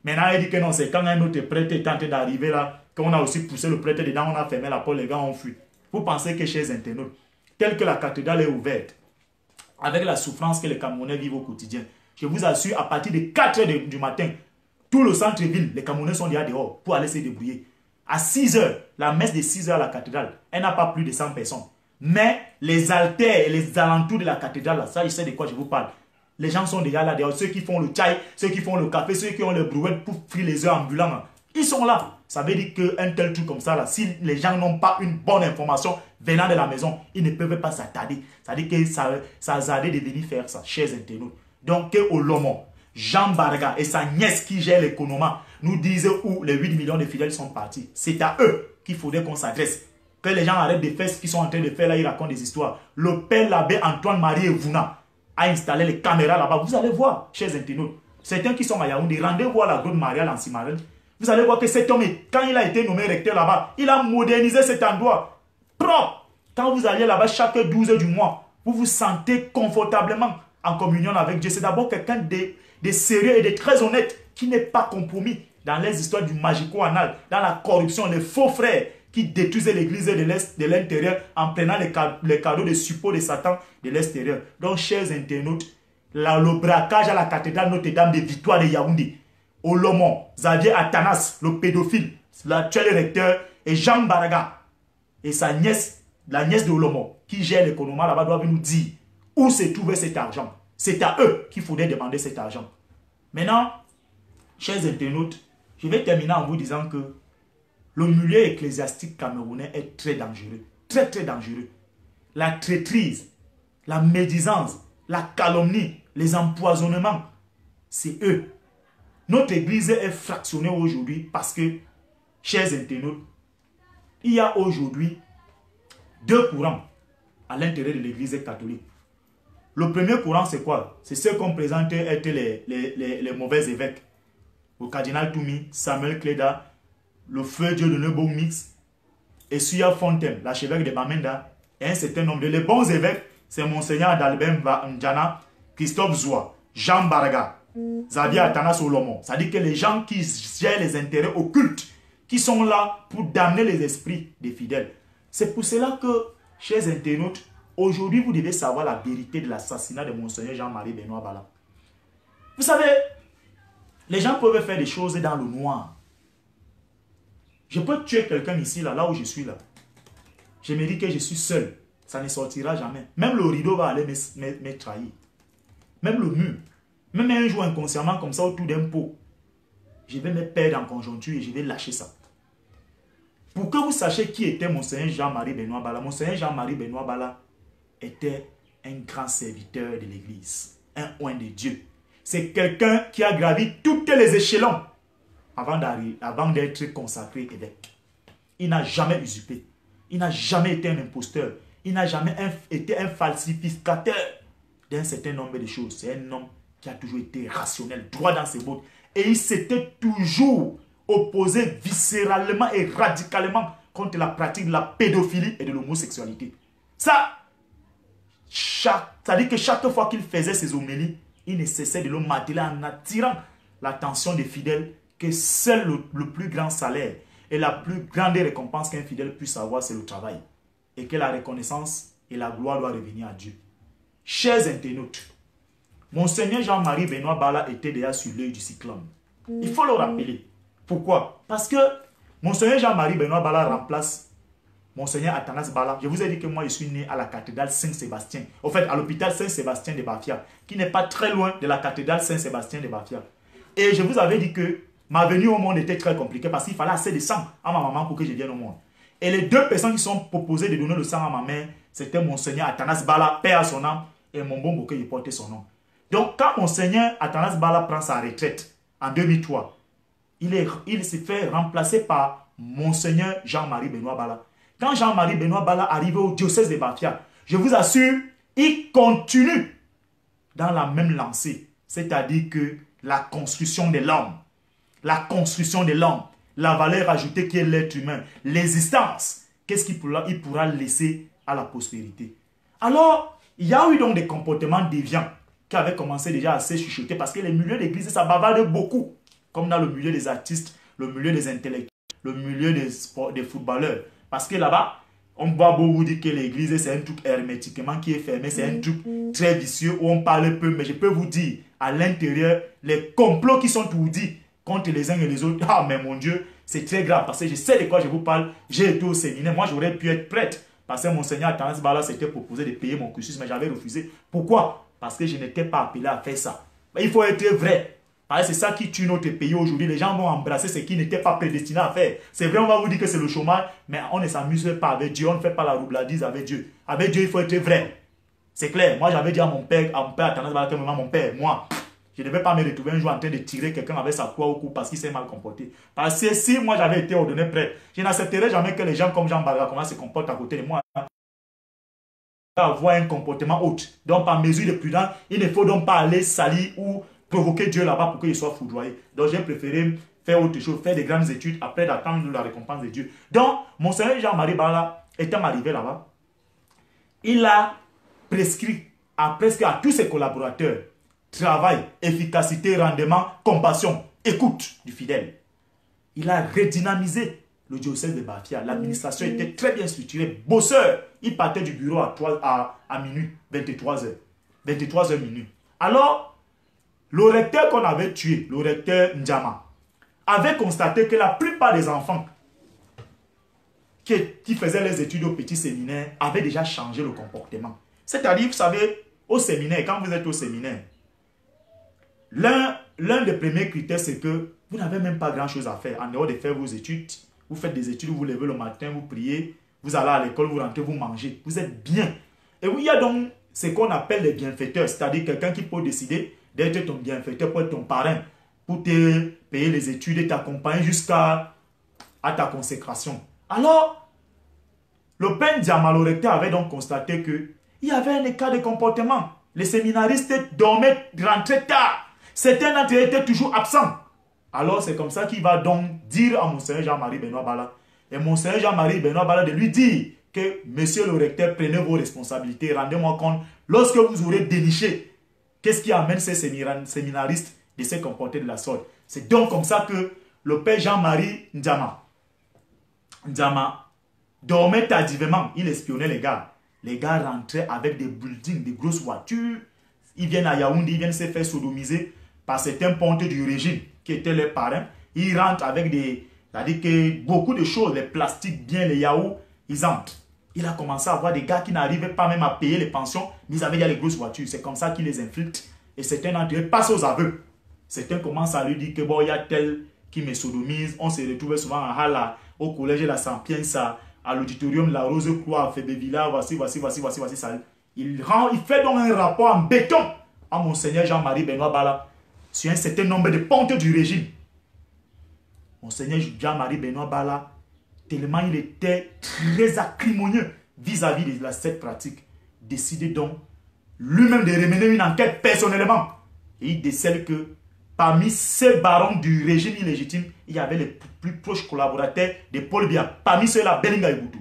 Maintenant, elle dit que non, c'est quand un autre prêtre est tenté d'arriver là, qu'on a aussi poussé le prêtre dedans, on a fermé la porte, les gars ont fui. Vous pensez que, chers internautes, tel que la cathédrale est ouverte, avec la souffrance que les Camerounais vivent au quotidien, je vous assure, à partir de 4 h du matin, tout le centre-ville, les Camerounais sont déjà dehors pour aller se débrouiller. À 6 h, la messe de 6 h à la cathédrale, elle n'a pas plus de 100 personnes. Mais les altères et les alentours de la cathédrale, là, ça, je sais de quoi je vous parle. Les gens sont déjà là, ceux qui font le chai, ceux qui font le café, ceux qui ont les brouettes pour frire les œufs ambulants. Ils sont là. Ça veut dire qu'un tel truc comme ça, là, si les gens n'ont pas une bonne information venant de la maison, ils ne peuvent pas s'attarder. Ça veut dire que ça a de venir faire ça, chers internautes. Donc, que Olomo, Jean Baraga et sa nièce qui gère l'économie nous disent où les 8 millions de fidèles sont partis. C'est à eux qu'il faudrait qu'on s'adresse. Que les gens arrêtent de faire ce qu'ils sont en train de faire là, ils racontent des histoires. Le père l'abbé Antoine-Marie Evuna a installé les caméras là-bas. Vous allez voir, chers internautes. Certains qui sont à Yaoundé, rendez voir la grotte Maria Lancy-Marel. Vous allez voir que cet homme, quand il a été nommé recteur là-bas, il a modernisé cet endroit propre. Quand vous allez là-bas chaque 12 h du mois, vous vous sentez confortablement en communion avec Dieu. C'est d'abord quelqu'un de sérieux et de très honnête qui n'est pas compromis dans les histoires du magico-anal, dans la corruption, les faux frères qui détruisaient l'église de l'intérieur en prenant les cadeaux de support de Satan de l'extérieur. Donc, chers internautes, le braquage à la cathédrale Notre-Dame des Victoires de Yaoundé, Olomo, Xavier Atanas, le pédophile, l'actuel recteur, et Jean Baraga, et sa nièce, la nièce de Olomo, qui gère l'économie là-bas, doivent nous dire où se trouvait cet argent. C'est à eux qu'il faudrait demander cet argent. Maintenant, chers internautes, je vais terminer en vous disant que le milieu ecclésiastique camerounais est très dangereux. Très, très dangereux. La traîtrise, la médisance, la calomnie, les empoisonnements, c'est eux. Notre église est fractionnée aujourd'hui parce que, chers internautes, il y a aujourd'hui deux courants à l'intérieur de l'église catholique. Le premier courant, c'est quoi? C'est ceux qu'on présentait être les mauvais évêques. Le cardinal Toumi, Samuel Cléda, le feu Dieu de Neubomix, et Suya Fontaine, l'archevêque de Bamenda, et un certain nombre de les bons évêques, c'est Monseigneur Adalbert Ndjana, Christophe Zoua, Jean Baraga, Xavier Atana Solomon. C'est-à-dire que les gens qui gèrent les intérêts occultes, qui sont là pour damner les esprits des fidèles. C'est pour cela que, chers internautes, aujourd'hui, vous devez savoir la vérité de l'assassinat de Monseigneur Jean-Marie Benoît Bala. Vous savez, les gens peuvent faire des choses dans le noir. Je peux tuer quelqu'un ici, là où je suis là. Je me dis que je suis seul. Ça ne sortira jamais. Même le rideau va aller me trahir. Même le mur. Même un jour inconsciemment comme ça autour d'un pot. Je vais me perdre en conjoncture et je vais lâcher ça. Pour que vous sachiez qui était Monseigneur Jean-Marie Benoît Bala. Monseigneur Jean-Marie Benoît Bala était un grand serviteur de l'église. Un oint de Dieu. C'est quelqu'un qui a gravi tous les échelons avant d'être consacré évêque. Il n'a jamais usurpé. Il n'a jamais été un imposteur. Il n'a jamais été un falsificateur d'un certain nombre de choses. C'est un homme qui a toujours été rationnel, droit dans ses bottes. Et il s'était toujours opposé viscéralement et radicalement contre la pratique de la pédophilie et de l'homosexualité. Ça dit que chaque fois qu'il faisait ses homélies, il ne cessait de le marteler en attirant l'attention des fidèles que seul le plus grand salaire et la plus grande récompense qu'un fidèle puisse avoir, c'est le travail. Et que la reconnaissance et la gloire doivent revenir à Dieu. Chers internautes, Monseigneur Jean-Marie Benoît Bala était déjà sur l'œil du cyclone. Il faut le rappeler. Pourquoi? Parce que Monseigneur Jean-Marie Benoît Bala remplace Monseigneur Athanas Bala. Je vous ai dit que moi, je suis né à la cathédrale Saint-Sébastien. En fait, à l'hôpital Saint-Sébastien de Bafia, qui n'est pas très loin de la cathédrale Saint-Sébastien de Bafia. Et je vous avais dit que ma venue au monde était très compliquée parce qu'il fallait assez de sang à ma maman pour que je vienne au monde. Et les deux personnes qui sont proposées de donner le sang à ma mère, c'était Monseigneur Athanas Bala, paix à son âme, et mon bon bouquet, il portait son nom. Donc, quand Monseigneur Athanas Bala prend sa retraite en 2003, il s'est fait remplacer par Monseigneur Jean-Marie Benoît Bala. Quand Jean-Marie Benoît Bala arrive au diocèse de Bafia, je vous assure, il continue dans la même lancée. C'est-à-dire que la construction de l'homme, la valeur ajoutée qui est l'être humain, l'existence, qu'est-ce qu'il pourra laisser à la postérité. Alors, il y a eu donc des comportements déviants qui avaient commencé déjà à se chuchoter parce que les milieux d'église, ça bavarde beaucoup. Comme dans le milieu des artistes, le milieu des intellectuels, le milieu des footballeurs. Parce que là-bas, on voit beaucoup dire que l'église, c'est un truc hermétiquement qui est fermé, c'est un truc très vicieux où on parle peu. Mais je peux vous dire, à l'intérieur, les complots qui sont tout dits contre les uns et les autres, ah mais mon Dieu, c'est très grave. Parce que je sais de quoi je vous parle, j'ai été au séminaire, moi j'aurais pu être prêtre. Parce que Monseigneur Athanas Bala s'était proposé de payer mon cursus, mais j'avais refusé. Pourquoi? Parce que je n'étais pas appelé à faire ça. Mais il faut être vrai. C'est ça qui tue notre pays aujourd'hui. Les gens vont embrasser ce qui n'était pas prédestiné à faire. C'est vrai, on va vous dire que c'est le chômage, mais on ne s'amuse pas avec Dieu. On ne fait pas la roubladise avec Dieu. Avec Dieu, il faut être vrai. C'est clair. Moi, j'avais dit à mon père Athanas Bala, mon père, moi, je ne devais pas me retrouver un jour en train de tirer quelqu'un avec sa croix au cou parce qu'il s'est mal comporté. Parce que si moi, j'avais été ordonné prêtre, je n'accepterais jamais que les gens comme Jean Baraga se comportent à côté de moi. Avoir un comportement autre. Donc, par mesure de prudence, il ne faut donc pas aller salir ou provoquer Dieu là-bas pour qu'il soit foudroyé. Donc, j'ai préféré faire autre chose, faire des grandes études après d'attendre la récompense de Dieu. Donc, Monseigneur Jean-Marie Bala, étant arrivé là-bas, il a prescrit presque à tous ses collaborateurs travail, efficacité, rendement, compassion, écoute du fidèle. Il a redynamisé le diocèse de Bafia. L'administration était très bien structurée. Bosseur, il partait du bureau à minuit, 23h. 23h minuit. Alors, le recteur qu'on avait tué, le recteur Ndjama, avait constaté que la plupart des enfants qui faisaient les études au petit séminaire avaient déjà changé le comportement. C'est-à-dire, vous savez, au séminaire, quand vous êtes au séminaire, l'un des premiers critères, c'est que vous n'avez même pas grand-chose à faire. En dehors de faire vos études, vous faites des études, vous vous levez le matin, vous priez, vous allez à l'école, vous rentrez, vous mangez. Vous êtes bien. Et oui, il y a donc ce qu'on appelle les bienfaiteurs, c'est-à-dire quelqu'un qui peut décider d'être ton bienfaiteur, pour être ton parrain, pour te payer les études et t'accompagner jusqu'à ta consécration. Alors, le père Ndiama, le recteur, avait donc constaté qu'il y avait un écart de comportement. Les séminaristes dormaient, rentraient tard. Certains d'entre eux étaient toujours absents. Alors, c'est comme ça qu'il va donc dire à Monseigneur Jean-Marie Benoît Bala. Et Monseigneur Jean-Marie Benoît Bala de lui dire que, monsieur le recteur, prenez vos responsabilités, rendez-moi compte, lorsque vous aurez déniché, qu'est-ce qui amène ces séminaristes de se comporter de la sorte. C'est donc comme ça que le père Jean-Marie Ndiama dormait tardivement. Il espionnait les gars. Les gars rentraient avec des buildings, des grosses voitures. Ils viennent à Yaoundé, ils viennent se faire sodomiser par certains pontes du régime qui étaient leurs parrains. Ils rentrent avec des... C'est-à-dire que beaucoup de choses, les plastiques, bien les yaourts, ils entrent. Il a commencé à voir des gars qui n'arrivaient pas même à payer les pensions, mais ils avaient déjà les grosses voitures. C'est comme ça qu'il les infiltre. Et certains d'entre eux passent aux aveux. Certains commencent à lui dire que bon, il y a tel qui me sodomise. On se retrouvait souvent à Hala, au collège de la Saint-Piensa, à l'auditorium de la Rose-Croix, à Fébévilla, voici ça. Il fait donc un rapport en béton à Monseigneur Jean-Marie Benoît Bala sur un certain nombre de pontes du régime. Monseigneur Jean-Marie Benoît Bala, tellement il était très acrimonieux vis-à-vis de cette pratique, décidait donc lui-même de mener une enquête personnellement. Et il décèle que parmi ces barons du régime illégitime, il y avait les plus proches collaborateurs de Paul Biya. Parmi ceux-là, Belinga Eboutou.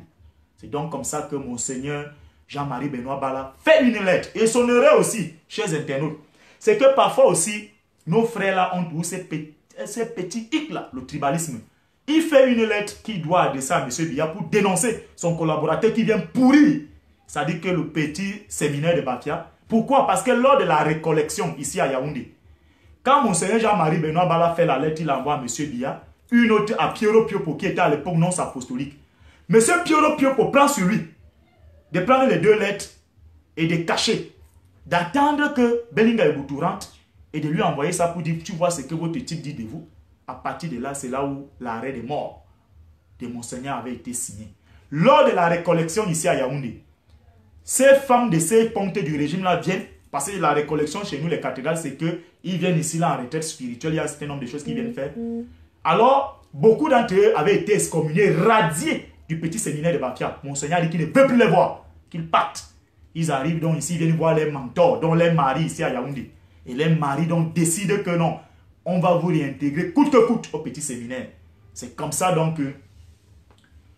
C'est donc comme ça que Monseigneur Jean-Marie Benoît Bala fait une lettre. Et son erreur aussi, chers internautes, c'est que parfois aussi, nos frères-là ont tous ces petits hic-là, le tribalisme. Il fait une lettre qui doit adresser à M. Biya pour dénoncer son collaborateur qui vient pourrir. C'est-à-dire que le petit séminaire de Bafia. Pourquoi? Parce que lors de la récollection ici à Yaoundé, quand Monseigneur Jean-Marie Benoît Bala fait la lettre, il envoie à M. Biya, une autre à Piero Piopo qui était à l'époque nonce apostolique. M. Piero Piopo prend sur lui de prendre les deux lettres et de cacher, d'attendre que Belinga Eboutou rentre et de lui envoyer ça pour dire, tu vois ce que votre type dit de vous. À partir de là, c'est là où l'arrêt des morts de Monseigneur avait été signé. Lors de la récollection ici à Yaoundé, ces femmes de ces pontes du régime-là viennent, parce que la récollection chez nous, les cathédrales, c'est qu'ils viennent ici là en retraite spirituelle, il y a un certain nombre de choses qu'ils viennent faire. Alors, beaucoup d'entre eux avaient été excommuniés, radiés du petit séminaire de Bafia. Monseigneur dit qu'il ne peut plus les voir, qu'ils partent. Ils arrivent donc ici, ils viennent voir les mentors, dont les maris ici à Yaoundé. Et les maris donc décident que non, on va vous réintégrer coûte que coûte au petit séminaire. C'est comme ça donc que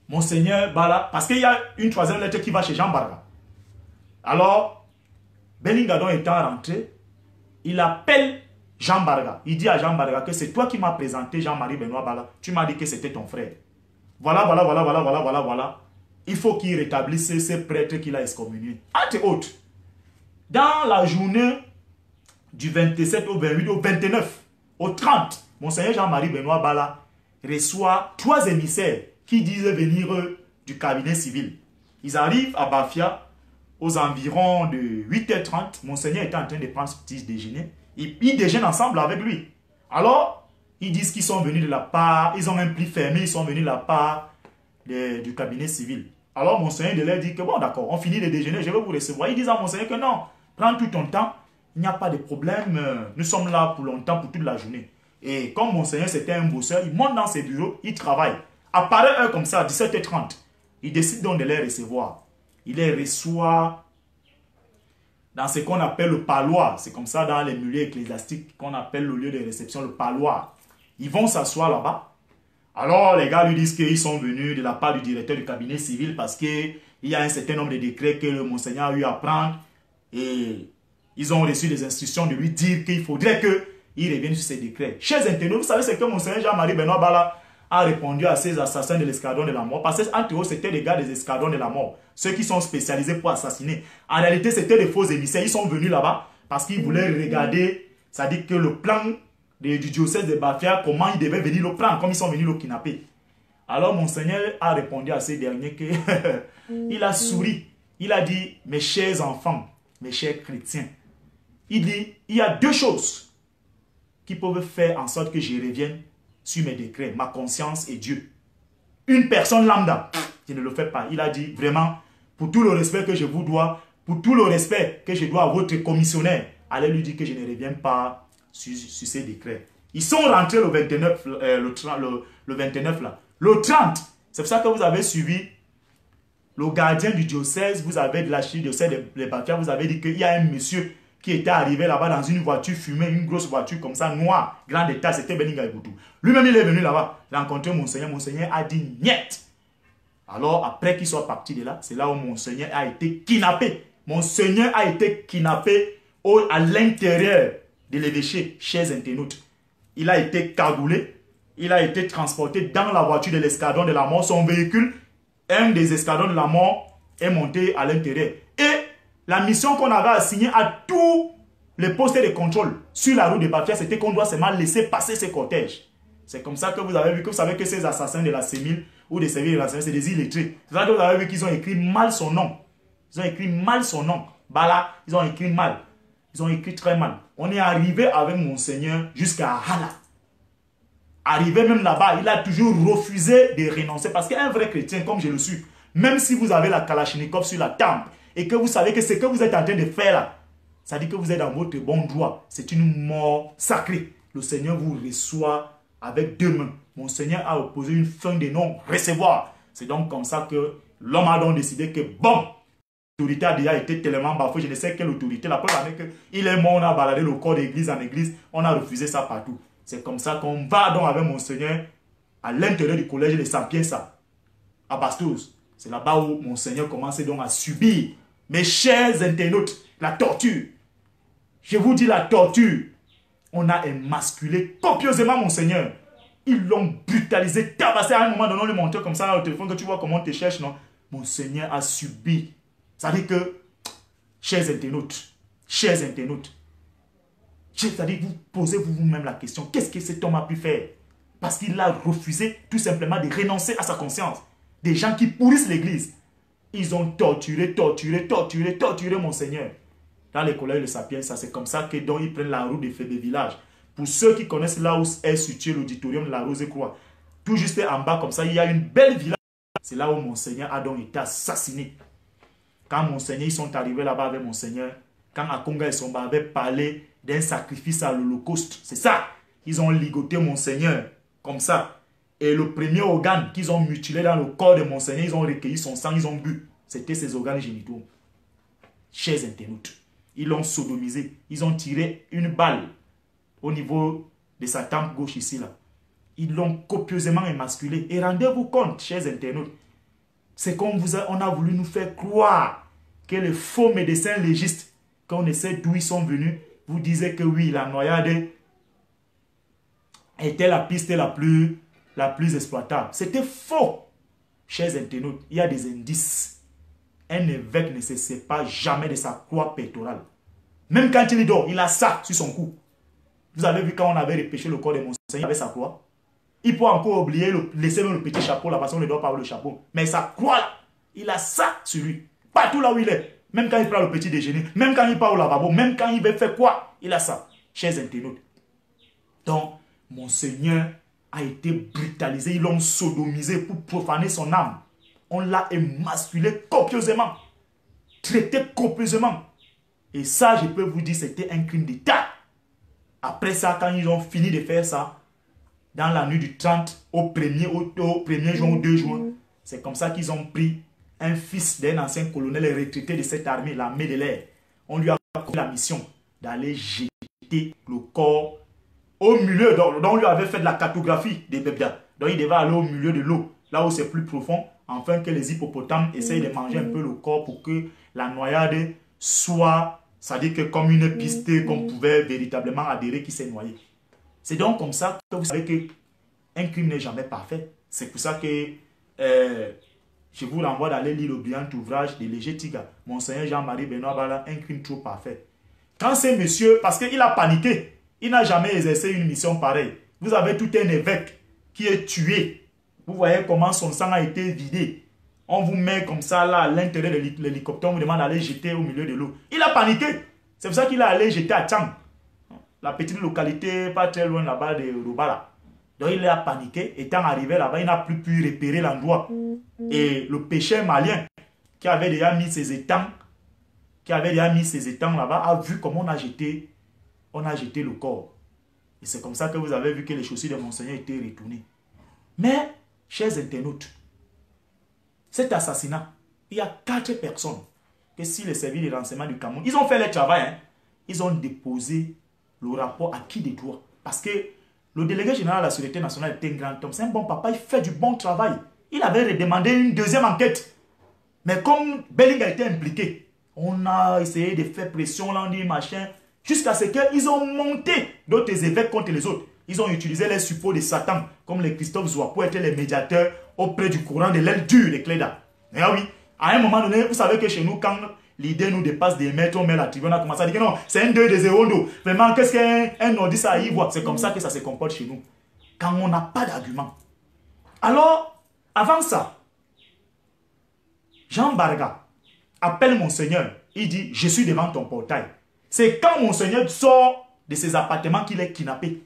Monseigneur Bala, parce qu'il y a une troisième lettre qui va chez Jean Barga. Alors, Belingadon étant rentré, il appelle Jean Barga. Il dit à Jean Barga que c'est toi qui m'as présenté Jean-Marie Benoît Bala. Tu m'as dit que c'était ton frère. Voilà. Il faut qu'il rétablisse ces prêtres qu'il a excommuniés. Entre autres, dans la journée du 27 au 28 au 29, au 30, Monseigneur Jean-Marie Benoît Bala reçoit 3 émissaires qui disent venir du cabinet civil. Ils arrivent à Bafia aux environs de 8h30. Monseigneur était en train de prendre ce petit déjeuner. Ils déjeunent ensemble avec lui. Alors, ils disent qu'ils sont venus de la part, ils ont un pli fermé, ils sont venus de la part du cabinet civil. Alors, Monseigneur de leur dit que bon, d'accord, on finit le déjeuner, je vais vous recevoir. Ils disent à Monseigneur que non, prends tout ton temps, il n'y a pas de problème, nous sommes là pour longtemps, pour toute la journée. Et comme Monseigneur c'était un bosseur, il monte dans ses bureaux, il travaille. À pareille heure comme ça, à 17h30, il décide donc de les recevoir. Il les reçoit dans ce qu'on appelle le parloir. C'est comme ça dans les milieux ecclésiastiques qu'on appelle le lieu de réception, le parloir. Ils vont s'asseoir là-bas. Alors les gars lui disent qu'ils sont venus de la part du directeur du cabinet civil parce qu'il y a un certain nombre de décrets que le Monseigneur a eu à prendre. Et ils ont reçu des instructions de lui dire qu'il faudrait qu'il revienne sur ces décrets. Chers internautes, vous savez ce que Monseigneur Jean-Marie Benoît Bala a répondu à ces assassins de l'escadron de la mort. Parce qu'entre eux, c'était les gars des escadrons de la mort. Ceux qui sont spécialisés pour assassiner. En réalité, c'était des faux émissaires. Ils sont venus là-bas parce qu'ils voulaient regarder, c'est-à-dire que le plan du diocèse de Bafia, comment ils devaient venir le prendre, comme ils sont venus le kidnapper. Alors, Monseigneur a répondu à ces derniers que il a souri. Il a dit, mes chers enfants, mes chers chrétiens, il dit, il y a deux choses qui peuvent faire en sorte que je revienne sur mes décrets, ma conscience et Dieu. Une personne lambda, je ne le fais pas. Il a dit vraiment, pour tout le respect que je vous dois, pour tout le respect que je dois à votre commissionnaire, allez lui dire que je ne reviens pas sur ces décrets. Ils sont rentrés le 29, le 29 là. Le 30, c'est pour ça que vous avez suivi le gardien du diocèse, vous avez de l'archidiocèse de Bafia, vous avez dit qu'il y a un monsieur qui était arrivé là-bas dans une voiture fumée, une grosse voiture comme ça, noire, grande état, c'était Beninga Eboutou. Lui-même, il est venu là-bas, il a rencontré Monseigneur, Monseigneur a dit « niet ». Alors, après qu'il soit parti de là, c'est là où Monseigneur a été kidnappé. Monseigneur a été kidnappé à l'intérieur de l'évêché, chers internautes. Il a été cagoulé, il a été transporté dans la voiture de l'escadron de la mort. Son véhicule, un des escadrons de la mort, est monté à l'intérieur. Et la mission qu'on avait assignée à tous les postes de contrôle sur la route de Bafia, c'était qu'on doit seulement laisser passer ces cortèges. C'est comme ça que vous avez vu, que vous savez que ces assassins de la CEMIL ou des services de la CEMIL, c'est des illettrés. C'est ça que vous avez vu qu'ils ont écrit mal son nom. Ils ont écrit mal son nom. Bala, ils ont écrit mal. Ils ont écrit très mal. On est arrivé avec Monseigneur jusqu'à Hala. Arrivé même là-bas, il a toujours refusé de renoncer. Parce qu'un vrai chrétien, comme je le suis, même si vous avez la Kalachnikov sur la tempe, et que vous savez que ce que vous êtes en train de faire là, ça dit que vous êtes dans votre bon droit. C'est une mort sacrée. Le Seigneur vous reçoit avec deux mains. Monseigneur a opposé une fin de non-recevoir. C'est donc comme ça que l'homme a donc décidé que bon, l'autorité a déjà été tellement bafouée, je ne sais quelle autorité. La preuve est qu'il est mort, on a baladé le corps d'église en église, on a refusé ça partout. C'est comme ça qu'on va donc avec Monseigneur à l'intérieur du collège de Sapienza, à Bastos. C'est là-bas où Monseigneur commence donc à subir, mes chers internautes, la torture. Je vous dis la torture. On a émasculé copieusement Monseigneur. Ils l'ont brutalisé, tabassé. À un moment donné, on lui montrait comme ça au téléphone que tu vois comment on te cherche, non? Monseigneur a subi. Ça veut dire que, chers internautes, c'est-à-dire vous posez vous-même la question, qu'est-ce que cet homme a pu faire? Parce qu'il a refusé tout simplement de renoncer à sa conscience. Des gens qui pourrissent l'église. Ils ont torturé Monseigneur. Dans les collèges de Sapiens, ça c'est comme ça que donc ils prennent la route de Fébé Village. Pour ceux qui connaissent là où est situé l'auditorium de la Rose-Croix, tout juste en bas comme ça, il y a une belle village. C'est là où Monseigneur a donc été assassiné. Quand Monseigneur, ils sont arrivés là-bas avec Monseigneur, quand Akonga et Somba avaient parlé d'un sacrifice à l'Holocauste, c'est ça. Ils ont ligoté Monseigneur, comme ça. Et le premier organe qu'ils ont mutilé dans le corps de Monseigneur, ils ont recueilli son sang, ils ont bu. C'était ses organes génitaux. Chers internautes, ils l'ont sodomisé. Ils ont tiré une balle au niveau de sa tempe gauche ici, là. Ils l'ont copieusement émasculé. Et rendez-vous compte, chers internautes, c'est qu'on a voulu nous faire croire que les faux médecins légistes, quand on essaie d'où ils sont venus, vous disiez que oui, la noyade était la piste la plus exploitable. C'était faux. Chers internautes, il y a des indices. Un évêque ne se sépare jamais de sa croix pectorale. Même quand il dort, il a ça sur son cou. Vous avez vu quand on avait repêché le corps de Monseigneur avec sa croix. Il peut encore oublier, laisser le petit chapeau là, parce qu'on ne dort pas avec le chapeau. Mais sa croix là, il a ça sur lui. Partout là où il est. Même quand il prend le petit déjeuner, même quand il part au lavabo, même quand il veut faire quoi, il a ça. Chers internautes. Donc, Monseigneur a été brutalisé. Ils l'ont sodomisé pour profaner son âme. On l'a émasculé copieusement. Traité copieusement. Et ça, je peux vous dire, c'était un crime d'État. Après ça, quand ils ont fini de faire ça, dans la nuit du 30 au 1er juin ou 2 juin, c'est comme ça qu'ils ont pris un fils d'un ancien colonel retraité de cette armée, l'armée de l'air. On lui a confié la mission d'aller jeter le corps au milieu. Donc on lui avait fait de la cartographie des bébés. Donc il devait aller au milieu de l'eau, là où c'est plus profond, afin que les hippopotames essayent de manger un peu le corps pour que la noyade soit, c'est-à-dire que comme une piste qu'on pouvait véritablement adhérer qui s'est noyé. C'est donc comme ça que vous savez qu'un crime n'est jamais parfait. C'est pour ça que je vous renvoie d'aller lire le brillant ouvrage de Léger Tiga, Monseigneur Jean-Marie Benoît Bala, un crime trop parfait. Quand ces messieurs, parce qu'il a paniqué, il n'a jamais exercé une mission pareille. Vous avez tout un évêque qui est tué. Vous voyez comment son sang a été vidé. On vous met comme ça là à l'intérieur de l'hélicoptère, on vous demande d'aller jeter au milieu de l'eau. Il a paniqué. C'est pour ça qu'il est allé jeter à Tchang. La petite localité pas très loin là-bas de Robala. Donc il a paniqué. Étant arrivé là-bas, il n'a plus pu repérer l'endroit. Et le pêcheur malien qui avait déjà mis ses étangs, là-bas, a vu comment on a jeté le corps. Et c'est comme ça que vous avez vu que les chaussures de Monseigneur étaient retournées. Mais, chers internautes, cet assassinat, il y a 4 personnes que si les services de renseignement du Cameroun, ils ont fait le travail, hein, ils ont déposé le rapport à qui de droit. Parce que le délégué général de la Sûreté nationale était un grand homme. C'est un bon papa, il fait du bon travail. Il avait redemandé une deuxième enquête. Mais comme Belling a été impliqué, on a essayé de faire pression, là, on dit machin, jusqu'à ce qu'ils ont monté d'autres évêques contre les autres. Ils ont utilisé les suppôts de Satan, comme les Christophe Zoua, pour être les médiateurs auprès du courant de l'aile dure de Cléda. Et ah oui, à un moment donné, vous savez que chez nous, quand l'idée nous dépasse des mètres, on met la tribune, on a commencé à dire que non, c'est un 2 de 0. Vraiment, qu'est-ce qu'un nordiste à y voir? C'est comme ça que ça se comporte chez nous. Quand on n'a pas d'argument. Alors, avant ça, Jean Barga appelle Monseigneur. Il dit, je suis devant ton portail. C'est quand Monseigneur sort de ses appartements qu'il est kidnappé.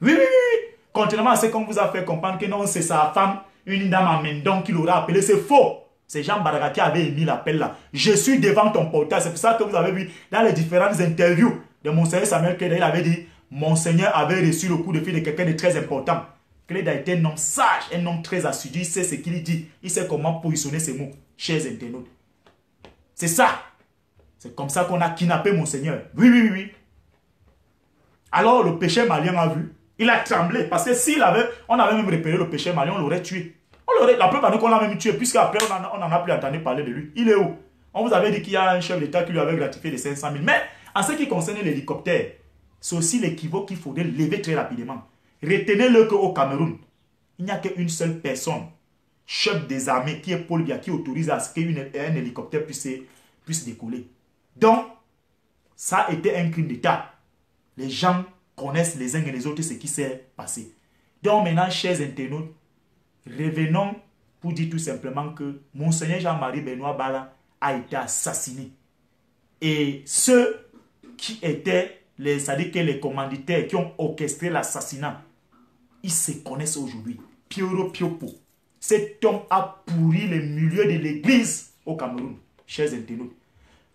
Oui, oui, oui. Contrairement à ce qu'on vous a fait comprendre que non, c'est sa femme, une dame en Mendon qui l'aura appelé. C'est faux. C'est Jean Barga qui avait émis l'appel là. Je suis devant ton portail. C'est pour ça que vous avez vu dans les différentes interviews de Monseigneur Samuel Cléda, il avait dit, Monseigneur avait reçu le coup de fil de quelqu'un de très important. Cléda était un homme sage, un homme très assidu. Il sait ce qu'il dit. Il sait comment positionner ses mots. Chers internautes. C'est ça. C'est comme ça qu'on a kidnappé Monseigneur. Oui, oui, oui, oui. Alors le péché malien a vu. Il a tremblé. Parce que s'il avait, on avait même repéré le péché malien, on l'aurait tué. La preuve en est qu'on l'a même tué, puisqu'après on n'en a plus entendu parler de lui. Il est où? On vous avait dit qu'il y a un chef d'État qui lui avait gratifié de 500 000. Mais en ce qui concerne l'hélicoptère, c'est aussi l'équivoque qu'il faudrait lever très rapidement. Retenez-le qu'au Cameroun, il n'y a qu'une seule personne, chef des armées, qui est Paul Biya, qui autorise à ce qu'un hélicoptère puisse décoller. Donc, ça a été un crime d'État. Les gens connaissent les uns et les autres ce qui s'est passé. Donc maintenant, chers internautes, revenons pour dire tout simplement que Monseigneur Jean-Marie Benoît Bala a été assassiné. Et ceux qui étaient, c'est-à-dire que les commanditaires qui ont orchestré l'assassinat, ils se connaissent aujourd'hui. Pioro Piopo. Cet homme a pourri le milieu de l'église au Cameroun, chers internautes.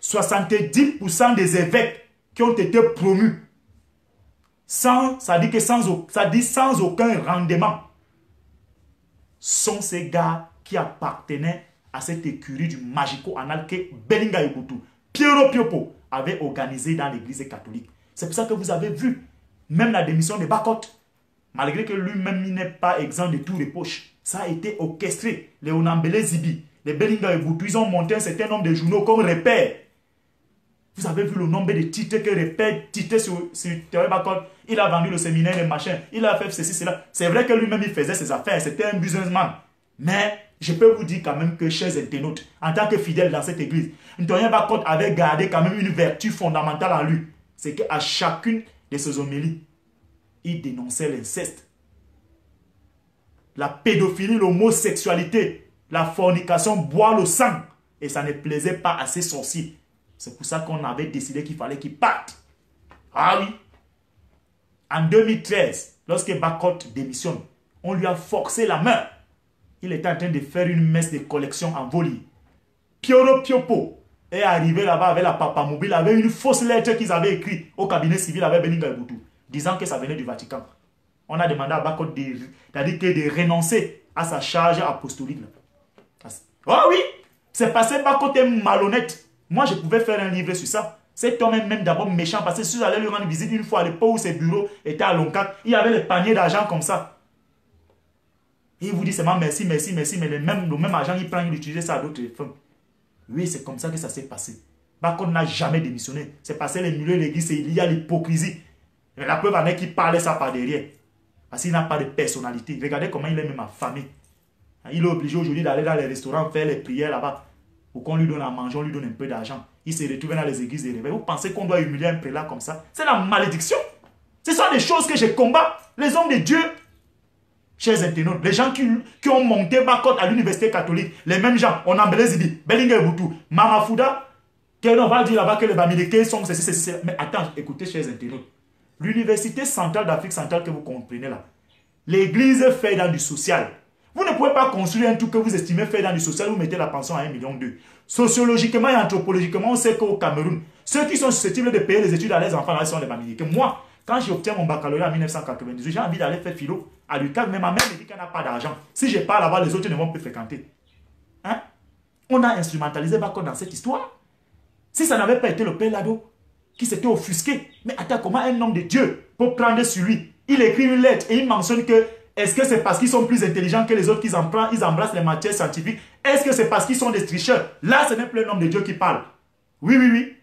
70% des évêques qui ont été promus, sans aucun rendement, sont ces gars qui appartenaient à cette écurie du magico-anal que Belinga Eboutou, Piero Piopo, avait organisé dans l'église catholique. C'est pour ça que vous avez vu, même la démission de Bakot, malgré que lui-même n'est pas exempt de tout reproche, ça a été orchestré. Les Onambele Zibi, les Belinga Eboutou, ils ont monté un certain nombre de journaux comme Repère. Vous avez vu le nombre de titres que Repère titait sur Théorie Bakot. Il a vendu le séminaire, les machins. Il a fait ceci, cela. C'est vrai que lui-même, il faisait ses affaires. C'était un businessman. Mais je peux vous dire quand même que, chers internautes, en tant que fidèle dans cette église, Théorie Bakot avait gardé quand même une vertu fondamentale en lui. C'est qu'à chacune de ses homélies, il dénonçait l'inceste, la pédophilie, l'homosexualité, la fornication, boire le sang. Et ça ne plaisait pas à ses sorciers. C'est pour ça qu'on avait décidé qu'il fallait qu'il parte. Ah oui. En 2013, lorsque Bakot démissionne, on lui a forcé la main. Il était en train de faire une messe de collection en volie. Pioro Piopo est arrivé là-bas avec la papa mobile, avec une fausse lettre qu'ils avaient écrite au cabinet civil avec Beninga Eboutou, disant que ça venait du Vatican. On a demandé à Bakot de renoncer à sa charge apostolique. Oh oui, c'est passé Bakot est malhonnête. Moi, je pouvais faire un livre sur ça. Cet homme est même d'abord méchant parce que si j'allais lui rendre visite une fois à l'époque où ses bureaux étaient à Loncat, il y avait les paniers d'argent comme ça. Et il vous dit seulement merci, merci, merci, mais le même argent, il prend, il utilise ça à d'autres femmes. Oui, c'est comme ça que ça s'est passé. Bakot n'a jamais démissionné. C'est passé les milieux de l'église et il y a l'hypocrisie. La preuve en est qu'il parlait ça par derrière. Parce qu'il n'a pas de personnalité. Regardez comment il est même affamé. Il est obligé aujourd'hui d'aller dans les restaurants faire les prières là-bas. Pour qu'on lui donne à manger, on lui donne un peu d'argent. Il se retrouve dans les églises de réveil. Vous pensez qu'on doit humilier un prélat comme ça? C'est la malédiction. Ce sont des choses que je combats. Les hommes de Dieu, chers internautes, les gens qui ont monté Bakot à l'université catholique, les mêmes gens, on a Zibi, Bellingue Boutou, Mamafouda, on va dire là-bas que les Bamileke sont ceci. Mais attends, écoutez, chers internautes, l'université centrale d'Afrique centrale que vous comprenez là, l'église fait dans du social. Vous ne pouvez pas construire un truc que vous estimez faire dans du social, vous mettez la pension à 1,2 million. Sociologiquement et anthropologiquement, on sait qu'au Cameroun, ceux qui sont susceptibles de payer les études à leurs enfants, là, sont les Bamileke. Moi, quand j'obtiens mon baccalauréat en 1998, j'ai envie d'aller faire philo à l'UQAM, mais ma mère me dit qu'elle n'a pas d'argent. Si je pars là-bas, les autres ne vont plus fréquenter. Hein? On a instrumentalisé Bakot dans cette histoire. Si ça n'avait pas été le père Lado qui s'était offusqué, mais attends, comment un homme de Dieu peut prendre sur lui? Il écrit une lettre et il mentionne que est-ce que c'est parce qu'ils sont plus intelligents que les autres qu'ils embrassent les matières scientifiques? Est-ce que c'est parce qu'ils sont des tricheurs? Là, ce n'est plus un homme de Dieu qui parle. Oui.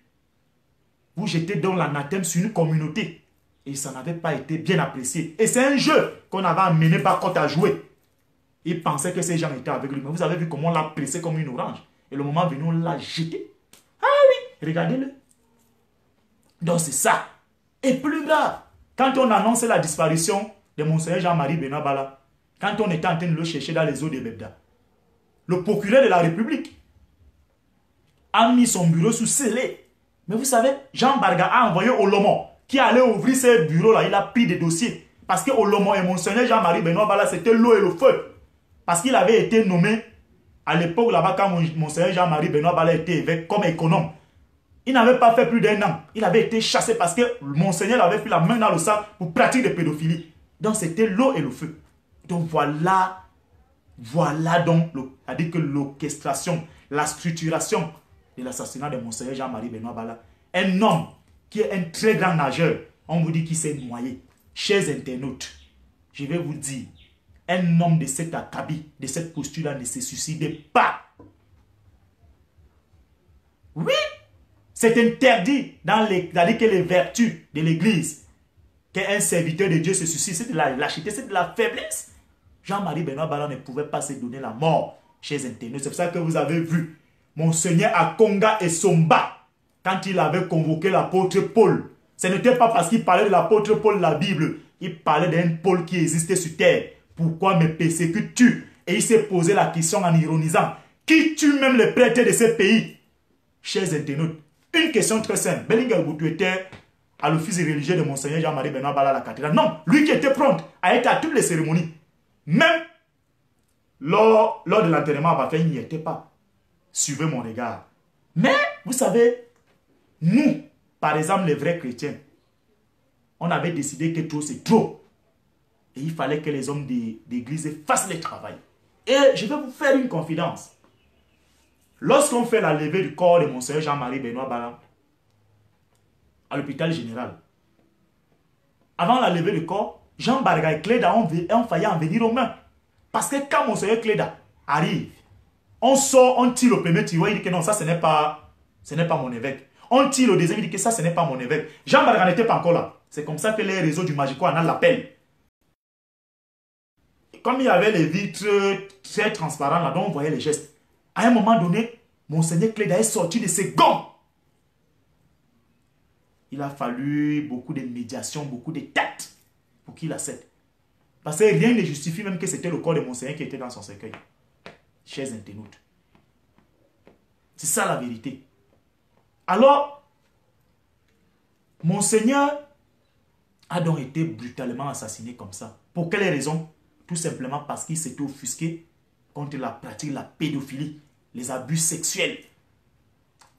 Vous jetez donc l'anathème sur une communauté. Et ça n'avait pas été bien apprécié. Et c'est un jeu qu'on avait amené Bakot à jouer. Il pensait que ces gens étaient avec lui. Mais vous avez vu comment on l'a pressé comme une orange. Et le moment venu, on l'a jeté. Ah oui, regardez-le. Donc c'est ça. Et plus grave, quand on annonçait la disparition de Monseigneur Jean-Marie Benoît Bala, quand on était en train de le chercher dans les eaux de Bebda, le procureur de la République a mis son bureau sous scellé. Mais vous savez, Jean Barga a envoyé Olomo, qui allait ouvrir ses bureaux-là. Il a pris des dossiers. Parce que Olomo et Monseigneur Jean-Marie Benoît Bala, c'était l'eau et le feu. Parce qu'il avait été nommé à l'époque là-bas, quand Monseigneur Jean-Marie Benoît Bala était évêque comme économe. Il n'avait pas fait plus d'1 an. Il avait été chassé parce que Monseigneur avait fait la main dans le sac pour pratiquer de pédophilie. Donc c'était l'eau et le feu. Donc voilà donc, c'est-à-dire que l'orchestration, la structuration de l'assassinat de Monseigneur Jean-Marie Benoît Bala. Un homme qui est un très grand nageur, on vous dit qu'il s'est noyé. Chers internautes, je vais vous dire, un homme de cet acabit, de cette posture-là ne se suicide pas. Oui, c'est interdit dans les vertus de l'Église qu'un serviteur de Dieu se suicide. C'est de la lâcheté, c'est de la faiblesse. Jean-Marie Benoît Bala ne pouvait pas se donner la mort, chers internautes. C'est pour ça que vous avez vu Monseigneur Akonga et Somba, quand il avait convoqué l'apôtre Paul. Ce n'était pas parce qu'il parlait de l'apôtre Paul de la Bible. Il parlait d'un Paul qui existait sur terre. Pourquoi me persécutes-tu? Et il s'est posé la question en ironisant. Qui tue même les prêtres de ce pays? Chers internautes, une question très simple. Bellingue Boutou était à l'office religieux de Monseigneur Jean-Marie Benoît Bala à la cathédrale. Non, lui qui était prompt à être à toutes les cérémonies. Même lors de l'enterrement à Bafé, il n'y était pas. Suivez mon regard. Mais, vous savez, nous, par exemple, les vrais chrétiens, on avait décidé que trop, c'est trop. Et il fallait que les hommes d'église fassent le travail. Et je vais vous faire une confidence. Lorsqu'on fait la levée du corps de Monseigneur Jean-Marie Benoît Bala à l'hôpital général, avant la levée du corps, Jean Barga et Cléda ont failli en venir aux mains. Parce que quand Monseigneur Cléda arrive, on sort, on tire au premier tiroir, il dit que non, ça ce n'est pas mon évêque. On tire au deuxième, il dit que ça ce n'est pas mon évêque. Jean Barga n'était pas encore là. C'est comme ça que les réseaux du Magico en l'appellent. Comme il y avait les vitres très transparentes là, dont on voyait les gestes, à un moment donné, Monseigneur Cléda est sorti de ses gants. Il a fallu beaucoup de médiation, beaucoup de tact pour qu'il accepte. Parce que rien ne justifie même que c'était le corps de Monseigneur qui était dans son cercueil. Chers internautes. C'est ça la vérité. Alors, Monseigneur a donc été brutalement assassiné comme ça. Pour quelle raison? Tout simplement parce qu'il s'était offusqué contre la pratique de la pédophilie, les abus sexuels,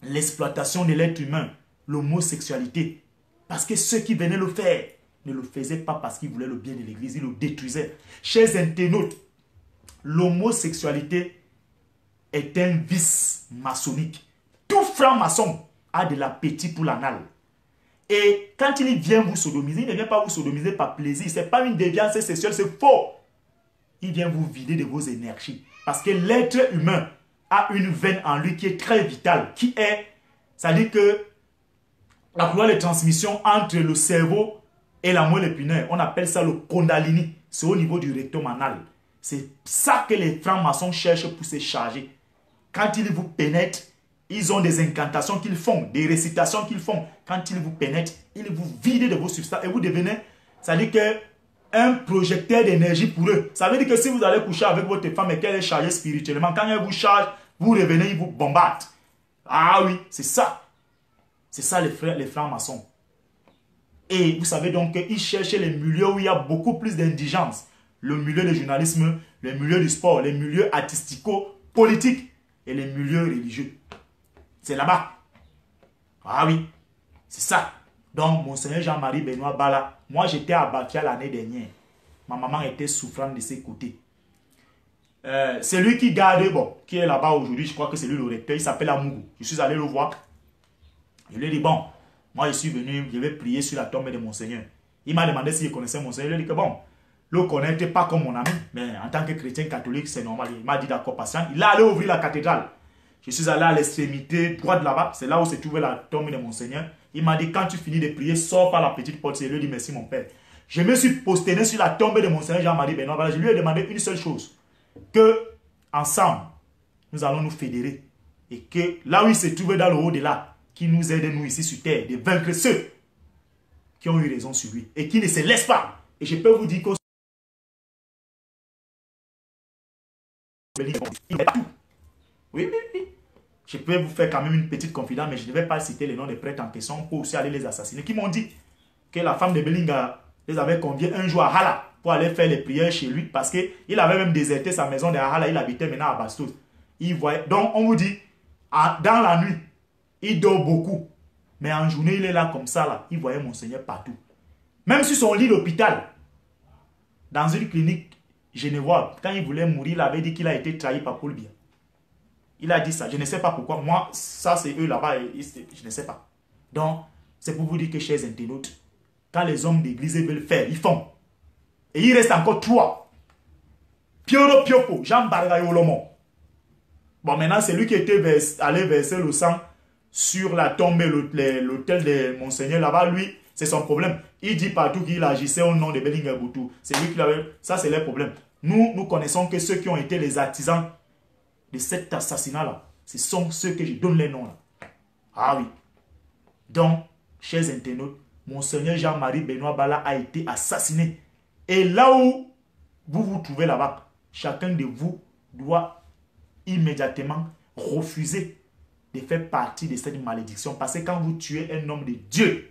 l'exploitation de l'être humain, l'homosexualité. Parce que ceux qui venaient le faire ne le faisaient pas parce qu'ils voulaient le bien de l'Église, ils le détruisaient. Chers internautes, l'homosexualité est un vice maçonnique. Tout franc-maçon a de l'appétit pour l'anal. Et quand il vient vous sodomiser, il ne vient pas vous sodomiser par plaisir. Ce n'est pas une déviance sexuelle, c'est faux. Il vient vous vider de vos énergies. Parce que l'être humain a une veine en lui qui est très vitale, qui est, c'est-à-dire que la couloir de transmission entre le cerveau et la moelle épinière, on appelle ça le kundalini. C'est au niveau du rectum anal. C'est ça que les francs-maçons cherchent pour se charger. Quand ils vous pénètrent, ils ont des incantations qu'ils font, des récitations qu'ils font. Quand ils vous pénètrent, ils vous vident de vos substances et vous devenez, c'est-à-dire que un projecteur d'énergie pour eux. Ça veut dire que si vous allez coucher avec votre femme et qu'elle est chargée spirituellement, quand elle vous charge, vous revenez, ils vous bombardent. Ah oui, c'est ça. C'est ça les frères maçons. Et vous savez donc qu'ils cherchent les milieux où il y a beaucoup plus d'indigence. Le milieu du journalisme, le milieu du sport, les milieux artistico-politiques et les milieux religieux. C'est là-bas. Ah oui, c'est ça. Donc, Monseigneur Jean-Marie Benoît Bala, moi j'étais à Bafia l'année dernière. Ma maman était souffrante de ses côtés. C'est lui qui garde, bon, qui est là-bas aujourd'hui, je crois que c'est lui le recteur, il s'appelle Amougou. Je suis allé le voir. Je lui ai dit, bon, moi je suis venu, je vais prier sur la tombe de Monseigneur. Il m'a demandé si je connaissais Monseigneur. Je lui ai dit que bon, le connaître pas comme mon ami, mais en tant que chrétien catholique, c'est normal. Il m'a dit d'accord, patient. Il est allé ouvrir la cathédrale. Je suis allé à l'extrémité droite là-bas, c'est là où se trouvait la tombe de Monseigneur. Il m'a dit, quand tu finis de prier, sors par la petite porte. Je lui ai dit, merci mon père. Je me suis posterné sur la tombe de Monseigneur Jean-Marie Benoît Bala. Je lui ai demandé une seule chose. Que, ensemble, nous allons nous fédérer. Et que, là où il se trouvait dans le haut-delà, qui nous aide, nous, ici sur terre, de vaincre ceux qui ont eu raison sur lui. Et qui ne se laissent pas. Et je peux vous dire que il est tout. Oui, oui, oui. Je peux vous faire quand même une petite confidence, mais je ne vais pas citer les noms des prêtres en question pour aussi aller les assassiner. Qui m'ont dit que la femme de Belinga les avait conviés un jour à Hala pour aller faire les prières chez lui parce qu'il avait même déserté sa maison de Hala. Il habitait maintenant à Bastos. Il voyait, donc on vous dit, dans la nuit, il dort beaucoup. Mais en journée, il est là comme ça. Là. Il voyait Monseigneur partout. Même sur son lit d'hôpital, dans une clinique genevoise, quand il voulait mourir, il avait dit qu'il a été trahi par Paul Biya. Il a dit ça. Je ne sais pas pourquoi. Moi, ça, c'est eux là-bas. Je ne sais pas. Donc, c'est pour vous dire que, chers internautes, quand les hommes d'église veulent faire, ils font. Et il reste encore 3. Pioro Piopo, Jean Bargayo Lomo. Bon, maintenant, c'est lui qui était allé verser le sang sur la tombe et l'hôtel de Monseigneur. Là-bas, lui, c'est son problème. Il dit partout qu'il agissait au nom de Belinga Boutou. C'est lui qui l'avait. Ça, c'est leur problème. Nous connaissons que ceux qui ont été les artisans de cet assassinat-là, ce sont ceux que je donne les noms là. Ah oui. Donc, chers internautes, Monseigneur Jean-Marie Benoît Bala a été assassiné. Et là où vous vous trouvez là-bas, chacun de vous doit immédiatement refuser de faire partie de cette malédiction. Parce que quand vous tuez un homme de Dieu,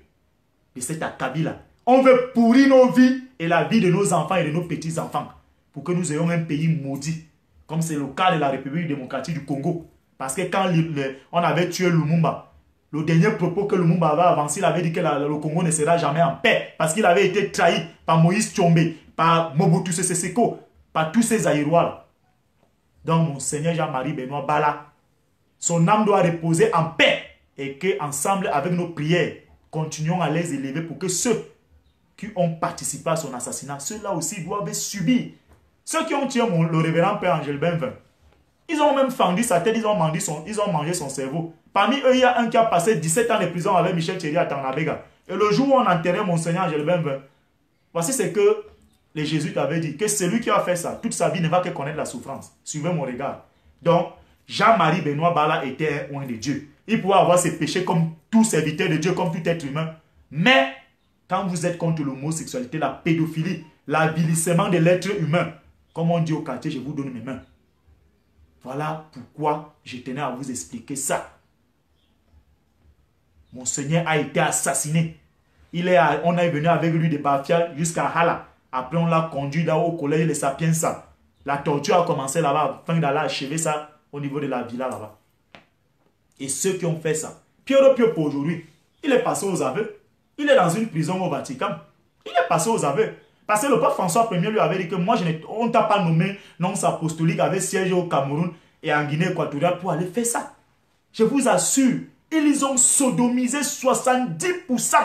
de cet acabit-là, on veut pourrir nos vies et la vie de nos enfants et de nos petits-enfants pour que nous ayons un pays maudit. Comme c'est le cas de la République démocratique du Congo. Parce que quand on avait tué Lumumba, le dernier propos que Lumumba avait avancé, il avait dit que le Congo ne sera jamais en paix. Parce qu'il avait été trahi par Moïse Tshombe, par Mobutu Sese Seko, par tous ces Aïrois. Donc, Monseigneur Jean-Marie Benoît Bala, son âme doit reposer en paix. Et qu'ensemble, avec nos prières, continuons à les élever pour que ceux qui ont participé à son assassinat, ceux-là aussi doivent subir. Ceux qui ont tué le révérend Père Angèle Benvin, ils ont même fendu sa tête, ils ont mangé son cerveau. Parmi eux, il y a un qui a passé 17 ans de prison avec Michel Thierry à Tanabega. Et le jour où on enterrait Monseigneur Angèle Benvin, voici ce que les jésuites avaient dit, que celui qui a fait ça, toute sa vie ne va que connaître la souffrance. Suivez mon regard. Donc, Jean-Marie Benoît Bala était un oint de Dieu. Il pouvait avoir ses péchés comme tout serviteur de Dieu, comme tout être humain. Mais, quand vous êtes contre l'homosexualité, la pédophilie, l'avilissement de l'être humain, comme on dit au quartier, je vous donne mes mains. Voilà pourquoi je tenais à vous expliquer ça. Monseigneur a été assassiné. On est venu avec lui de Bafia jusqu'à Hala. Après, on l'a conduit là au collège Les Sapienza. La torture a commencé là-bas, afin d'aller achever ça au niveau de la villa là-bas. Et ceux qui ont fait ça, Piero Piopo aujourd'hui, il est passé aux aveux. Il est dans une prison au Vatican. Il est passé aux aveux. Parce que le pape François Ier lui avait dit que moi, on ne t'a pas nommé nonce apostolique avec siège au Cameroun et en Guinée équatoriale pour aller faire ça. Je vous assure, ils ont sodomisé 70%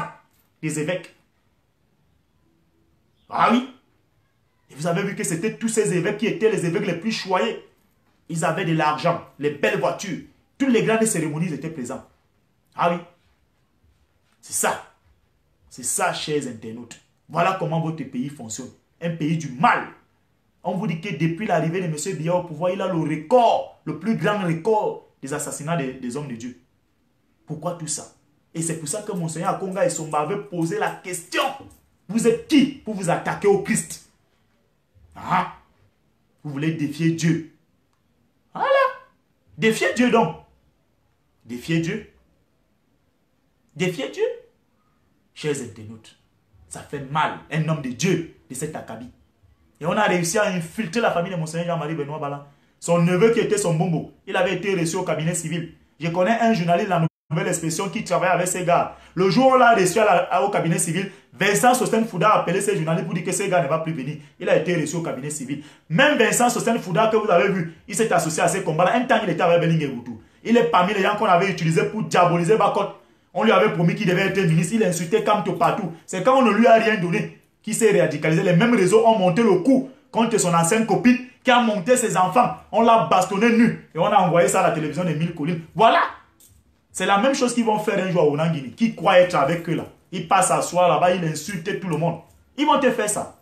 des évêques. Ah oui. Et vous avez vu que c'était tous ces évêques qui étaient les évêques les plus choyés. Ils avaient de l'argent, les belles voitures. Toutes les grandes cérémonies étaient présents. Ah oui. C'est ça. C'est ça, chers internautes. Voilà comment votre pays fonctionne. Un pays du mal. On vous dit que depuis l'arrivée de M. Biya au pouvoir, il a le record, le plus grand record des assassinats des hommes de Dieu. Pourquoi tout ça? Et c'est pour ça que Monseigneur Akonga et Somba avaient posé la question. Vous êtes qui pour vous attaquer au Christ? Ah, vous voulez défier Dieu. Voilà. Défiez Dieu donc. Défiez Dieu. Défiez Dieu. Chers internautes, ça fait mal. Un homme de Dieu de cet acabit. Et on a réussi à infiltrer la famille de Monseigneur Jean-Marie Benoît Bala. Son neveu qui était son bombo, il avait été reçu au cabinet civil. Je connais un journaliste de la Nouvelle Expression qui travaille avec ces gars. Le jour où on l'a reçu au cabinet civil, Vincent Sosten Fouda a appelé ces journalistes pour dire que ces gars ne va plus venir. Il a été reçu au cabinet civil. Même Vincent Sosten Fouda que vous avez vu, il s'est associé à ces combats-là. Un temps, il était avec Beling Eboutou. Il est parmi les gens qu'on avait utilisés pour diaboliser Bakot. On lui avait promis qu'il devait être ministre. Il a insulté Kamto partout. C'est quand on ne lui a rien donné qu'il s'est radicalisé. Les mêmes réseaux ont monté le coup contre son ancienne copine qui a monté ses enfants. On l'a bastonné nu et on a envoyé ça à la télévision des 1000 collines. Voilà. C'est la même chose qu'ils vont faire un jour à Onangini. Qui croit être avec eux là. Il passe à soi là-bas, il insulte tout le monde. Ils vont te faire ça.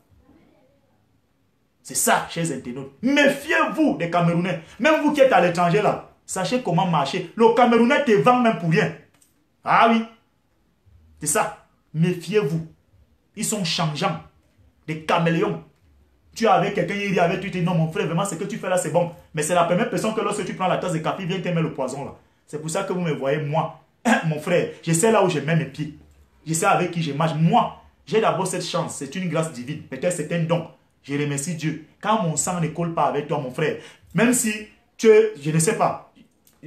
C'est ça, chers internautes. Méfiez-vous des Camerounais. Même vous qui êtes à l'étranger là, sachez comment marcher. Le Camerounais te vend même pour rien. Ah oui. C'est ça. Méfiez-vous. Ils sont changeants. Des caméléons. Tu es avec quelqu'un, il rit avec toi, tu dis non mon frère, vraiment ce que tu fais là c'est bon. Mais c'est la première personne que lorsque tu prends la tasse de café, il vient te mettre le poison là. C'est pour ça que vous me voyez, moi, mon frère, je sais là où je mets mes pieds. Je sais avec qui je marche. Moi, j'ai d'abord cette chance. C'est une grâce divine. Peut-être c'est un don. Je remercie Dieu. Quand mon sang ne colle pas avec toi, mon frère, même si tu es, je ne sais pas,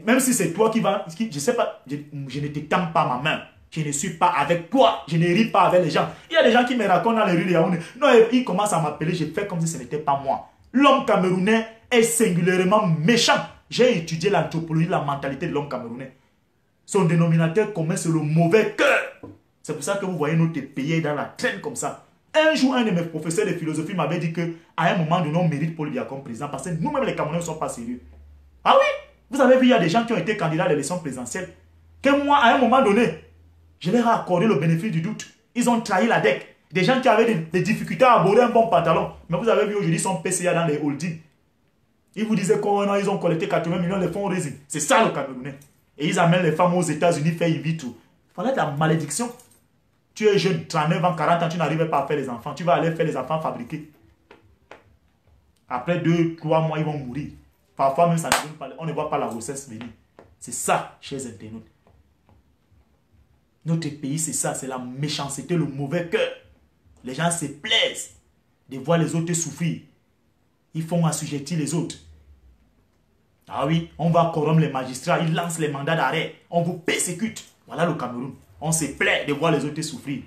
même si c'est toi qui vas, je sais pas, je ne te tends pas ma main. Je ne suis pas avec toi. Je ne ris pas avec les gens. Il y a des gens qui me racontent dans les rues de Yaoundé. Non, ils commencent à m'appeler. Je fais comme si ce n'était pas moi. L'homme camerounais est singulièrement méchant. J'ai étudié l'anthropologie, la mentalité de l'homme camerounais. Son dénominateur commun, c'est le mauvais cœur. C'est pour ça que vous voyez notre pays dans la traîne comme ça. Un jour, un de mes professeurs de philosophie m'avait dit qu'à un moment donné, on mérite Paul Biya comme président parce que nous-mêmes, les Camerounais, ne sont pas sérieux. Ah oui, vous avez vu, il y a des gens qui ont été candidats à l'élection présidentielle. Que moi, à un moment donné, je leur ai accordé le bénéfice du doute. Ils ont trahi la DEC. Des gens qui avaient des difficultés à aborder un bon pantalon. Mais vous avez vu aujourd'hui, ils sont PCA dans les holdings. Ils vous disaient qu'ils ont collecté 80 millions de fonds résine. C'est ça le Camerounais. Et ils amènent les femmes aux États-Unis faire in vitro. Voilà de la malédiction. Tu es jeune, 39 ans, 40 ans, tu n'arrives pas à faire les enfants. Tu vas aller faire les enfants fabriqués. Après 2-3 mois, ils vont mourir. Parfois même, ça ne pas, on ne voit pas la grossesse venir. C'est ça, chers internautes. Notre pays, c'est ça, c'est la méchanceté, le mauvais cœur. Les gens se plaisent de voir les autres souffrir. Ils font assujettir les autres. Ah oui, on va corrompre les magistrats, ils lancent les mandats d'arrêt. On vous persécute. Voilà le Cameroun. On se plaît de voir les autres souffrir.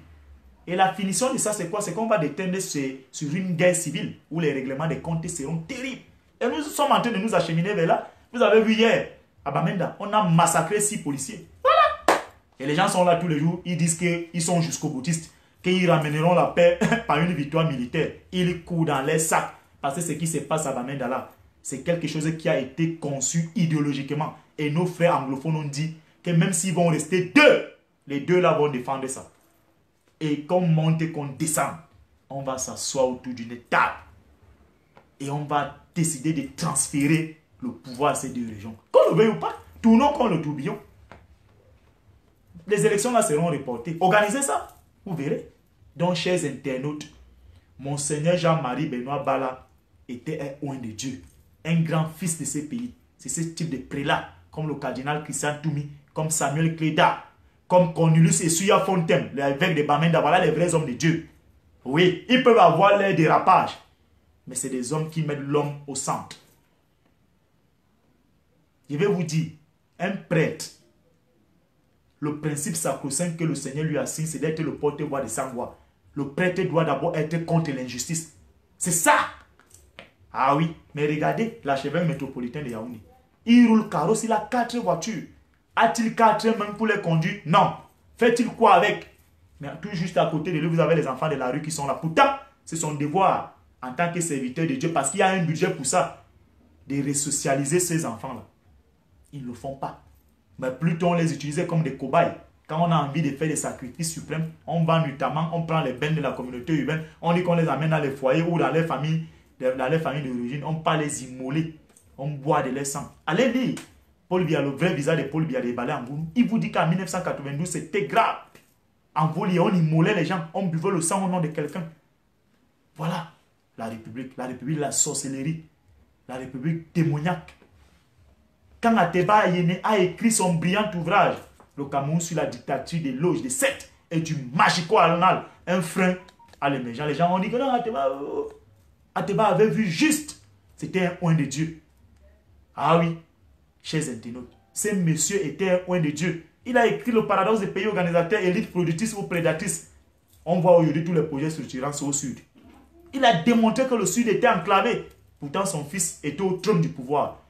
Et la finition de ça, c'est quoi? C'est qu'on va déteindre sur une guerre civile où les règlements des comptes seront terribles. Et nous sommes en train de nous acheminer vers là. Vous avez vu hier, à Bamenda, on a massacré 6 policiers. Voilà. Et les gens sont là tous les jours, ils disent qu'ils sont jusqu'au boutiste, qu'ils ramèneront la paix par une victoire militaire. Ils courent dans les sacs. Parce que ce qui se passe à Bamenda là, c'est quelque chose qui a été conçu idéologiquement. Et nos frères anglophones ont dit que même s'ils vont rester deux, les deux là vont défendre ça. Et qu'on monte et qu'on descend, on va s'asseoir autour d'une table. Et on va décider de transférer le pouvoir à ces deux régions. Qu'on le veuille ou pas, tournons comme le tourbillon. Les élections là seront reportées. Organisez ça, vous verrez. Donc, chers internautes, Monseigneur Jean-Marie Benoît Bala était un oint de Dieu, un grand fils de ce pays. C'est ce type de prélat, comme le cardinal Christian Toumi, comme Samuel Cléda, comme Cornelius Essuya Fontaine, l'évêque de Bamenda. Voilà les vrais hommes de Dieu. Oui, ils peuvent avoir l'air dérapage, mais c'est des hommes qui mettent l'homme au centre. Je vais vous dire, un prêtre, le principe sacro-saint que le Seigneur lui assigne, c'est d'être le porte-voix de sa voix. Le prêtre doit d'abord être contre l'injustice. C'est ça. Ah oui, mais regardez l'archevêque métropolitain de Yaoundé. Il roule carrosse, il a 4 voitures. A-t-il 4 mains pour les conduire? Non. Fait-il quoi avec? Mais tout juste à côté de lui, vous avez les enfants de la rue qui sont là. Pourtant, c'est son devoir en tant que serviteur de Dieu, parce qu'il y a un budget pour ça, de resocialiser ces enfants-là. Ils ne le font pas. Mais plutôt on les utilise comme des cobayes. Quand on a envie de faire des sacrifices suprêmes, on va notamment, on prend les bennes de la communauté urbaine, on dit qu'on les amène dans les foyers ou dans les familles d'origine, on part les immoler, on boit de leur sang. Allez lire Paul Biya, le vrai visage de Paul Biya de Balé Angoulou. Il vous dit qu'en 1992, c'était grave. en voler, on immolait les gens, on buvait le sang au nom de quelqu'un. Voilà la République de la sorcellerie, la République démoniaque. Quand Ateba Ayene a écrit son brillant ouvrage, le Cameroun sur la dictature des loges, des sectes et du magico-anal, un frein à l'émergence. Les gens ont dit que non, Ateba avait vu juste. C'était un oint de Dieu. Ah oui, chers internautes, ce monsieur était un oint de Dieu. Il a écrit le paradoxe des pays organisateurs, élites productrices ou prédatrices. On voit aujourd'hui tous les projets structurants au sud. Il a démontré que le sud était enclavé. Pourtant, son fils était au trône du pouvoir.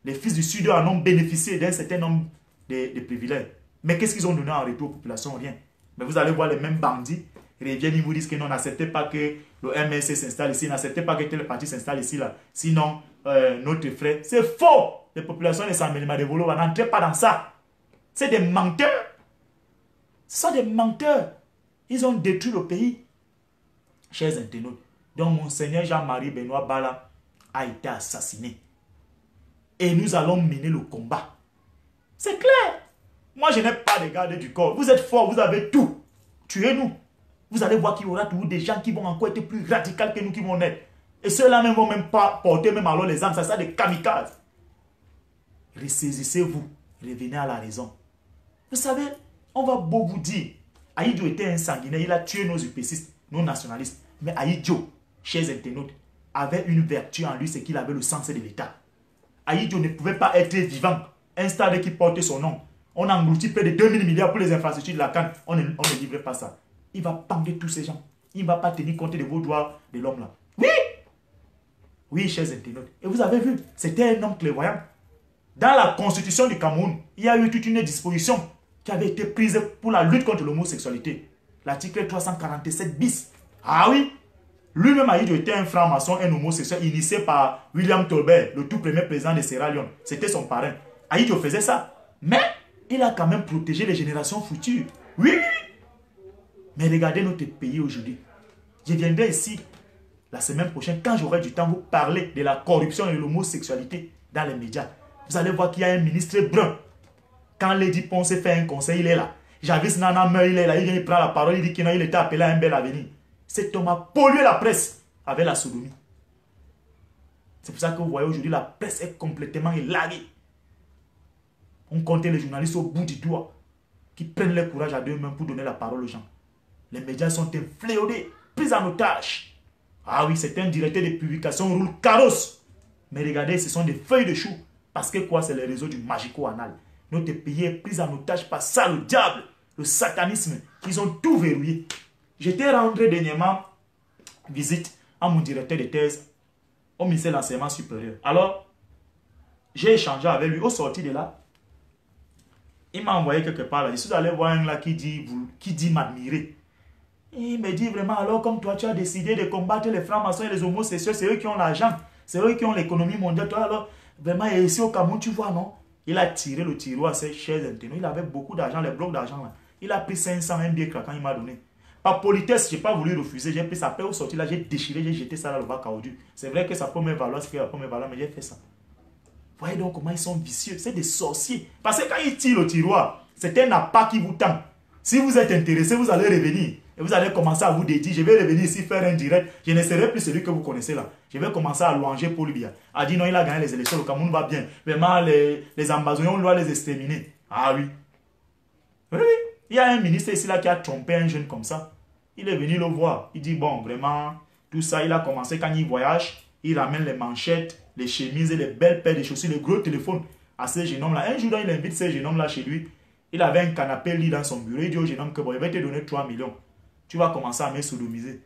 Les fils du sud en ont bénéficié d'un certain nombre de privilèges. Mais qu'est-ce qu'ils ont donné en retour aux populations? Rien. Mais vous allez voir les mêmes bandits. Ils reviennent, ils vous disent que non, n'acceptez pas que le MSC s'installe ici, n'acceptez pas que tel parti s'installe ici, là. Sinon, notre frère, c'est faux. Les populations de San Melima de Volo, n'entrez pas dans ça. C'est des menteurs. Ce sont des menteurs. Ils ont détruit le pays. Chers internautes, donc Monseigneur Jean-Marie Benoît Bala a été assassiné. Et nous allons mener le combat. C'est clair. Moi, je n'ai pas de garde du corps. Vous êtes forts, vous avez tout. Tuez-nous. Vous allez voir qu'il y aura toujours des gens qui vont encore être plus radicaux que nous qui vont naître. Et ceux-là même vont même pas porter même alors les armes. Ça sera des kamikazes. Ressaisissez-vous. Revenez à la raison. Vous savez, on va beau vous dire, Aïdjo était un sanguinaire. Il a tué nos UPCistes, nos nationalistes. Mais Aïdjo, chers internautes, avait une vertu en lui, c'est qu'il avait le sens de l'État. Aïdjo ne pouvait pas être vivant. Un stade qui portait son nom. On a englouti près de 2000 milliards pour les infrastructures de la CAN. On ne livrait pas ça. Il va pendre tous ces gens. Il ne va pas tenir compte de vos droits de l'homme là. Oui! Oui, chers internautes. Et vous avez vu, c'était un homme clairvoyant. Dans la constitution du Cameroun, il y a eu toute une disposition qui avait été prise pour la lutte contre l'homosexualité. L'article 347 bis. Ah oui! Lui-même, Aïdjo était un franc-maçon, un homosexuel, initié par William Tolbert, le tout premier président de Sierra Leone. C'était son parrain. Aïdjo faisait ça. Mais il a quand même protégé les générations futures. Oui! Mais regardez notre pays aujourd'hui. Je viendrai ici la semaine prochaine, quand j'aurai du temps, vous parler de la corruption et de l'homosexualité dans les médias. Vous allez voir qu'il y a un ministre brun. Quand Lady Ponce fait un conseil, il est là. Jarvis Nana meurt, il est là. Il vient, il prend la parole, il dit qu'il était appelé à un bel avenir. Cet homme a pollué la presse avec la sodomie. C'est pour ça que vous voyez aujourd'hui, la presse est complètement élargie. On comptait les journalistes au bout du doigt qui prennent le courage à deux mains pour donner la parole aux gens. Les médias sont infléodés, pris en otage. Ah oui, c'est un directeur de publication roule carrosse. Mais regardez, ce sont des feuilles de chou. Parce que quoi, c'est le réseau du magico-anal. Notre pays est pris en otage par ça, le diable, le satanisme. Ils ont tout verrouillé. J'étais rentré dernièrement visite à mon directeur de thèse au ministère de l'enseignement supérieur. Alors, j'ai échangé avec lui. Au sorti de là, il m'a envoyé quelque part là. Je suis allé voir un là qui dit m'admirer. Il me dit vraiment, alors comme toi tu as décidé de combattre les francs-maçons et les homosexuels, c'est eux qui ont l'argent, c'est eux qui ont l'économie mondiale. Toi alors, vraiment, et ici au Cameroun, tu vois, non? Il a tiré le tiroir à ses chers internautes. Il avait beaucoup d'argent, les blocs d'argent là. Il a pris 500, un billet craquant, il m'a donné. Par politesse, je n'ai pas voulu refuser. J'ai pris sa paix au sorti là, j'ai déchiré, j'ai jeté ça dans le bac à ordures. C'est vrai que ça peut me valoir ce qu'il y a pour me valoir, mais j'ai fait ça. Voyez donc comment ils sont vicieux. C'est des sorciers. Parce que quand ils tirent le tiroir, c'est un appât qui vous tend. Si vous êtes intéressé, vous allez revenir. Et vous allez commencer à vous dédier. Je vais revenir ici faire un direct. Je ne serai plus celui que vous connaissez là. Je vais commencer à louanger pour lui bien. A dit non, il a gagné les élections. Le Cameroun va bien. Vraiment, les Amazoniens, on doit les exterminer. Ah oui. Oui, oui. Il y a un ministre ici là qui a trompé un jeune comme ça. Il est venu le voir. Il dit bon, vraiment, tout ça, il a commencé quand il voyage. Il ramène les manchettes, les chemises et les belles paires de chaussures, les gros téléphones à ces jeunes hommes là. Un jour, il invite ces jeunes hommes là chez lui. Il avait un canapé lit dans son bureau. Il dit au jeune homme que bon, il va te donner 3 millions. Tu vas commencer à me sodomiser.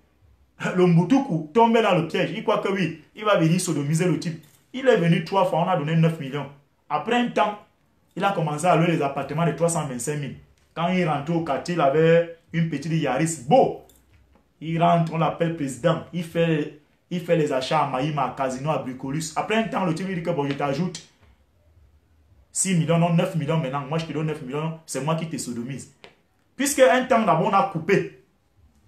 Le Mboutouk tombé dans le piège. Il croit que oui, il va venir sodomiser le type. Il est venu 3 fois, on a donné 9 millions. Après un temps, il a commencé à louer les appartements de 325 000. Quand il rentre au quartier, il avait une petite Yaris beau. Il rentre, on l'appelle président. Il fait les achats à Maïma, à Casino, à Bricolus. Après un temps, le type lui dit que bon, je t'ajoute 6 millions, non 9 millions maintenant. Moi, je te donne 9 millions, c'est moi qui te sodomise. Puisque un temps d'abord, on a coupé.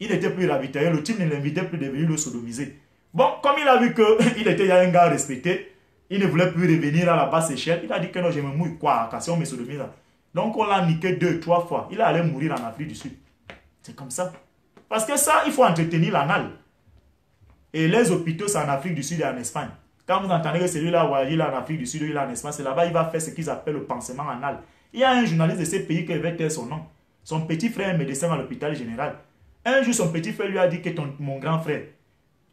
Il n'était plus ravitaillé, le type ne l'invitait plus de venir le sodomiser. Bon, comme il a vu qu'il était un gars respecté, il ne voulait plus revenir à la basse échelle. Il a dit que non, je me mouille quoi, quand on me sodomise. Donc on l'a niqué 2, 3 fois. Il allait mourir en Afrique du Sud. C'est comme ça. Parce que ça, il faut entretenir l'anal. Et les hôpitaux, c'est en Afrique du Sud et en Espagne. Quand vous entendez que celui-là, il est en Afrique du Sud, il est en Espagne, c'est là-bas, il va faire ce qu'ils appellent le pansement anal. Il y a un journaliste de ces pays qui avait taire son nom. Son petit frère est médecin à l'hôpital général. Un jour, son petit frère lui a dit que mon grand frère,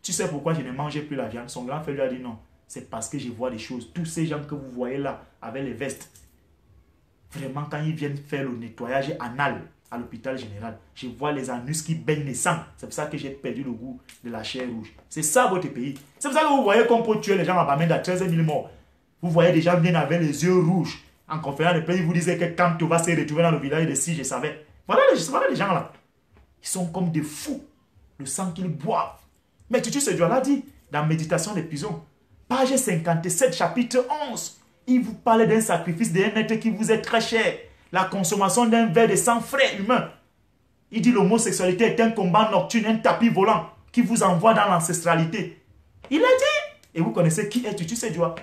tu sais pourquoi je ne mangeais plus la viande? Son grand frère lui a dit non. C'est parce que je vois des choses. Tous ces gens que vous voyez là, avec les vestes, vraiment, quand ils viennent faire le nettoyage anal à l'hôpital général, je vois les anus qui baignent les sangs. C'est pour ça que j'ai perdu le goût de la chair rouge. C'est ça votre pays. C'est pour ça que vous voyez qu'on peut tuer les gens à Bamenda, 13 000 morts. Vous voyez des gens viennent avec les yeux rouges. En conférence de presse, ils vous disaient que quand tu vas se retrouver dans le village de Si, je savais. Voilà les gens là. Ils sont comme des fous. Le sang qu'ils boivent. Mais Tutu Sedouala l'a dit dans Méditation des prisons. Page 57, chapitre 11. Il vous parlait d'un sacrifice d'un être qui vous est très cher. La consommation d'un verre de sang frais humain. Il dit l'homosexualité est un combat nocturne, un tapis volant qui vous envoie dans l'ancestralité. Il a dit. Et vous connaissez qui est Tutu Sedouala.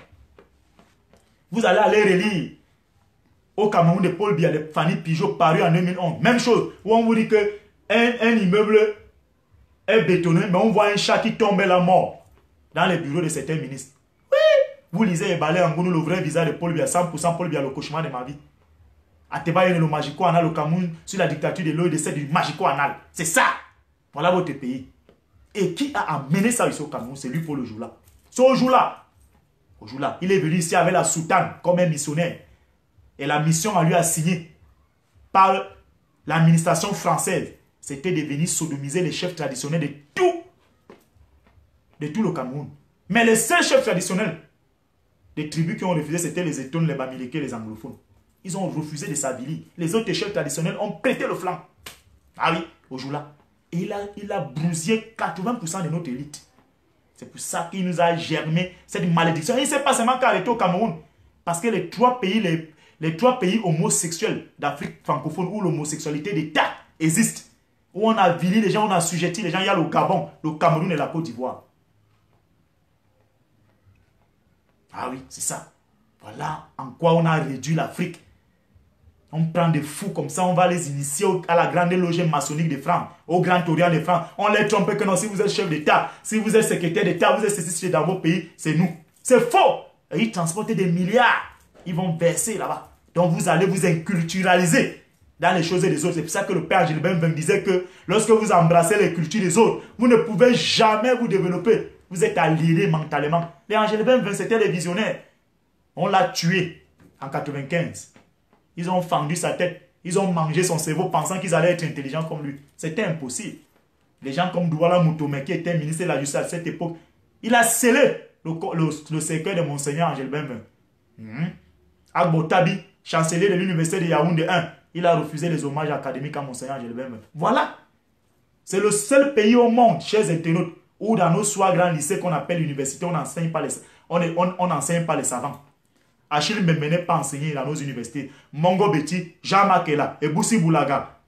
Vous allez aller relire au Cameroun de Paul Biya, de Fanny Pigeot, paru en 2011. Même chose, où on vous dit que un immeuble est bétonné, mais on voit un chat qui tombe la mort dans les bureaux de certains ministres. Oui, vous lisez et balayez en Gounou le vrai visage de Paul Biya, 100% Paul Biya, le cauchemar de ma vie. Ateba le magico anal au Cameroun sur la dictature de l'OEDC du magico anal. C'est ça. Voilà votre pays. Et qui a amené ça ici au Cameroun? C'est lui pour le jour-là. Ce jour-là, il est venu ici avec la soutane comme un missionnaire. Et la mission à lui assignée par l'administration française, c'était de venir sodomiser les chefs traditionnels de tout le Cameroun. Mais les seuls chefs traditionnels des tribus qui ont refusé, c'était les Etones, les Bamileke, les anglophones. Ils ont refusé de s'avilir. Les autres chefs traditionnels ont prêté le flanc. Ah oui, au jour-là. Et il a brouillé 80% de notre élite. C'est pour ça qu'il nous a germé cette malédiction. Il ne s'est pas seulement arrêté au Cameroun. Parce que les trois pays homosexuels d'Afrique francophone où l'homosexualité d'État existe, où on a vilé les gens, on a assujetti les gens, il y a le Gabon, le Cameroun et la Côte d'Ivoire. Ah oui, c'est ça. Voilà en quoi on a réduit l'Afrique. On prend des fous comme ça, on va les initier à la grande loge maçonnique de France, au Grand Orient de France. On les trompe que non, si vous êtes chef d'État, si vous êtes secrétaire d'État, vous êtes ceci dans vos pays, c'est nous. C'est faux. Et ils transportent des milliards. Ils vont verser là-bas. Donc vous allez vous inculturaliser dans les choses des autres. C'est pour ça que le père Gilbert disait que lorsque vous embrassez les cultures des autres, vous ne pouvez jamais vous développer. Vous êtes aliéné mentalement. Les Angélibin, c'était les visionnaires. On l'a tué en 95. Ils ont fendu sa tête. Ils ont mangé son cerveau pensant qu'ils allaient être intelligents comme lui. C'était impossible. Les gens comme Douala Moutoumé, qui était ministre de la Justice à cette époque, il a scellé le cercueil de Monseigneur Angélibin. Agbo Tabi, chancelier de l'université de Yaoundé 1, il a refusé les hommages académiques à Monseigneur Angélibin. Voilà. C'est le seul pays au monde, chers internautes, où dans nos soi grands lycées qu'on appelle l'université, on n'enseigne pas les savants. Achille Mbembe n'est pas enseigné dans nos universités. Mongo Betty, Jean Makela, Eboussi Boulaga,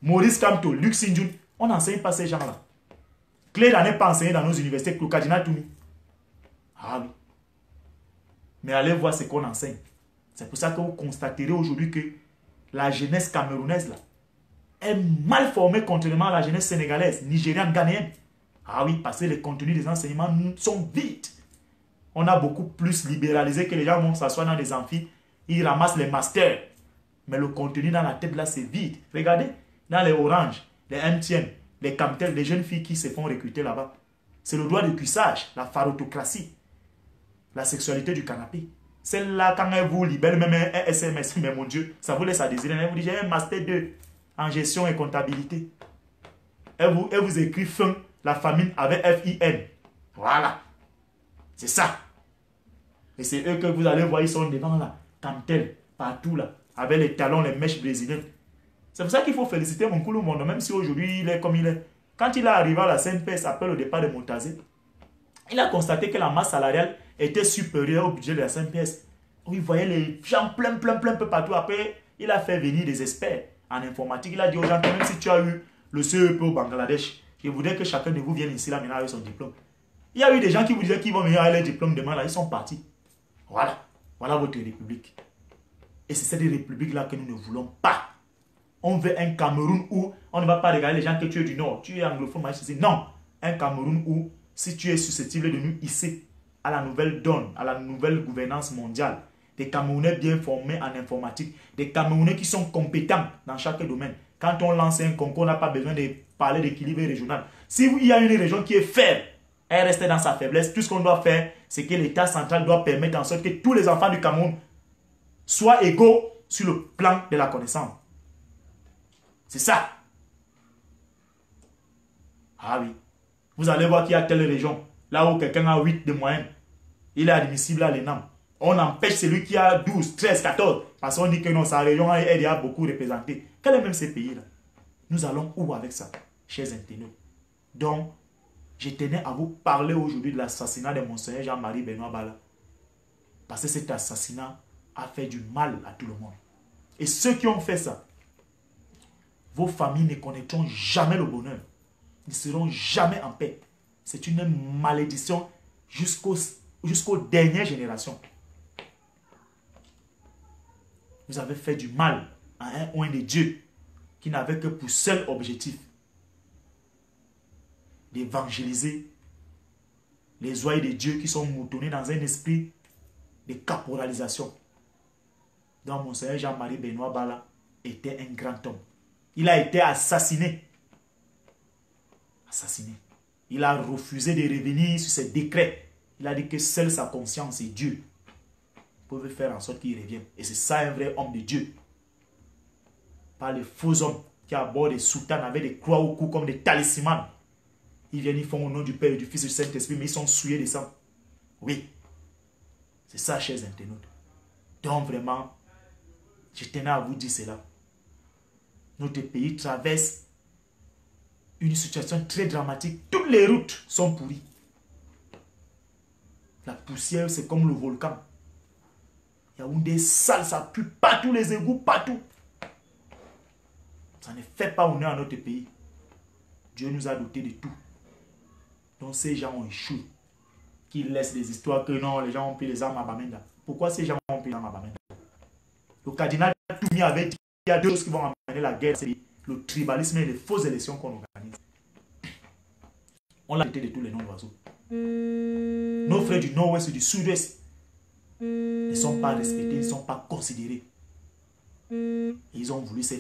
Maurice Kamto, Luc Sindjoun, on n'enseigne pas ces gens-là. Claire n'est pas enseigné dans nos universités, Klukadina Toumi. Ah oui. Mais allez voir ce qu'on enseigne. C'est pour ça que vous constaterez aujourd'hui que la jeunesse camerounaise là, est mal formée contrairement à la jeunesse sénégalaise, nigériane, ghanéenne. Ah oui, parce que les contenus des enseignements sont vides. On a beaucoup plus libéralisé que les gens vont s'asseoir dans des amphis, ils ramassent les masters. Mais le contenu dans la tête là, c'est vide. Regardez, dans les Orange, les MTN, les Camtel, les jeunes filles qui se font recruter là-bas. C'est le droit de cuissage, la pharotocratie, la sexualité du canapé. Celle-là, quand elle vous libère même un SMS, mais mon Dieu, ça vous laisse à désirer. Elle vous dit, j'ai un master 2 en gestion et comptabilité. Elle vous écrit fin, la famine avec FIN. Voilà. C'est ça. Et c'est eux que vous allez voir, ils sont devant là, Camtel, partout là, avec les talons, les mèches brésiliennes. C'est pour ça qu'il faut féliciter mon Koulou Mondo, même si aujourd'hui il est comme il est. Quand il est arrivé à la CNPS après le départ de Montazé, il a constaté que la masse salariale était supérieure au budget de la CNPS. Il voyait les gens plein peu partout. Après, il a fait venir des experts en informatique. Il a dit aux gens que même si tu as eu le CEP au Bangladesh, je voudrais que chacun de vous vienne ici là maintenant avec son diplôme. Il y a eu des gens qui vous disaient qu'ils vont venir avec leur diplôme demain là, ils sont partis. Voilà. Voilà votre république. Et c'est cette république là que nous ne voulons pas. On veut un Cameroun où on ne va pas regarder les gens que tu es du Nord. Tu es anglophone, non. Un Cameroun où, si tu es susceptible de nous hisser à la nouvelle donne, à la nouvelle gouvernance mondiale, des Camerounais bien formés en informatique, des Camerounais qui sont compétents dans chaque domaine. Quand on lance un concours, on n'a pas besoin de parler d'équilibre régional. Si il y a une région qui est faible, elle reste dans sa faiblesse. Tout ce qu'on doit faire, c'est que l'État central doit permettre en sorte que tous les enfants du Cameroun soient égaux sur le plan de la connaissance. C'est ça. Ah oui. Vous allez voir qu'il y a telle région, là où quelqu'un a 8 de moyenne, il est admissible à l'ENAM. On empêche celui qui a 12, 13, 14, parce qu'on dit que non, sa région est déjà beaucoup représentée. Quel est même ces pays-là? Nous allons où avec ça, chers internautes? Donc, je tenais à vous parler aujourd'hui de l'assassinat de Monseigneur Jean-Marie Benoît Bala. Parce que cet assassinat a fait du mal à tout le monde. Et ceux qui ont fait ça, vos familles ne connaîtront jamais le bonheur. Ils ne seront jamais en paix. C'est une malédiction jusqu'aux dernières générations. Vous avez fait du mal à un oint de Dieu qui n'avait que pour seul objectif d'évangéliser les oies de Dieu qui sont moutonnés dans un esprit de caporalisation. Donc, Monseigneur Jean-Marie Benoît Bala était un grand homme. Il a été assassiné. Assassiné. Il a refusé de revenir sur ses décrets. Il a dit que seule sa conscience et Dieu peuvent faire en sorte qu'il revienne. Et c'est ça un vrai homme de Dieu. Pas les faux hommes qui abordent des soutanes avec des croix au cou comme des talismans. Ils viennent, ils font au nom du Père et du Fils et du Saint-Esprit, mais ils sont souillés de sang. Oui. C'est ça, chers internautes. Donc vraiment, je tenais à vous dire cela. Notre pays traverse une situation très dramatique. Toutes les routes sont pourries. La poussière, c'est comme le volcan. Yaoundé sale, ça pue partout, les égouts, partout. Ça ne fait pas honneur à notre pays. Dieu nous a dotés de tout. Donc ces gens ont échoué. Qui laissent des histoires que non, les gens ont pris les armes à Bamenda. Pourquoi ces gens ont pris les armes à Bamenda? Le cardinal Toumi avait dit qu'il y a deux choses qui vont amener la guerre. C'est le tribalisme et les fausses élections qu'on organise. On l'a été de tous les noms d'oiseaux. Nos frères du nord-ouest et du sud-ouest ne sont pas respectés, ne sont pas considérés. Et ils ont voulu se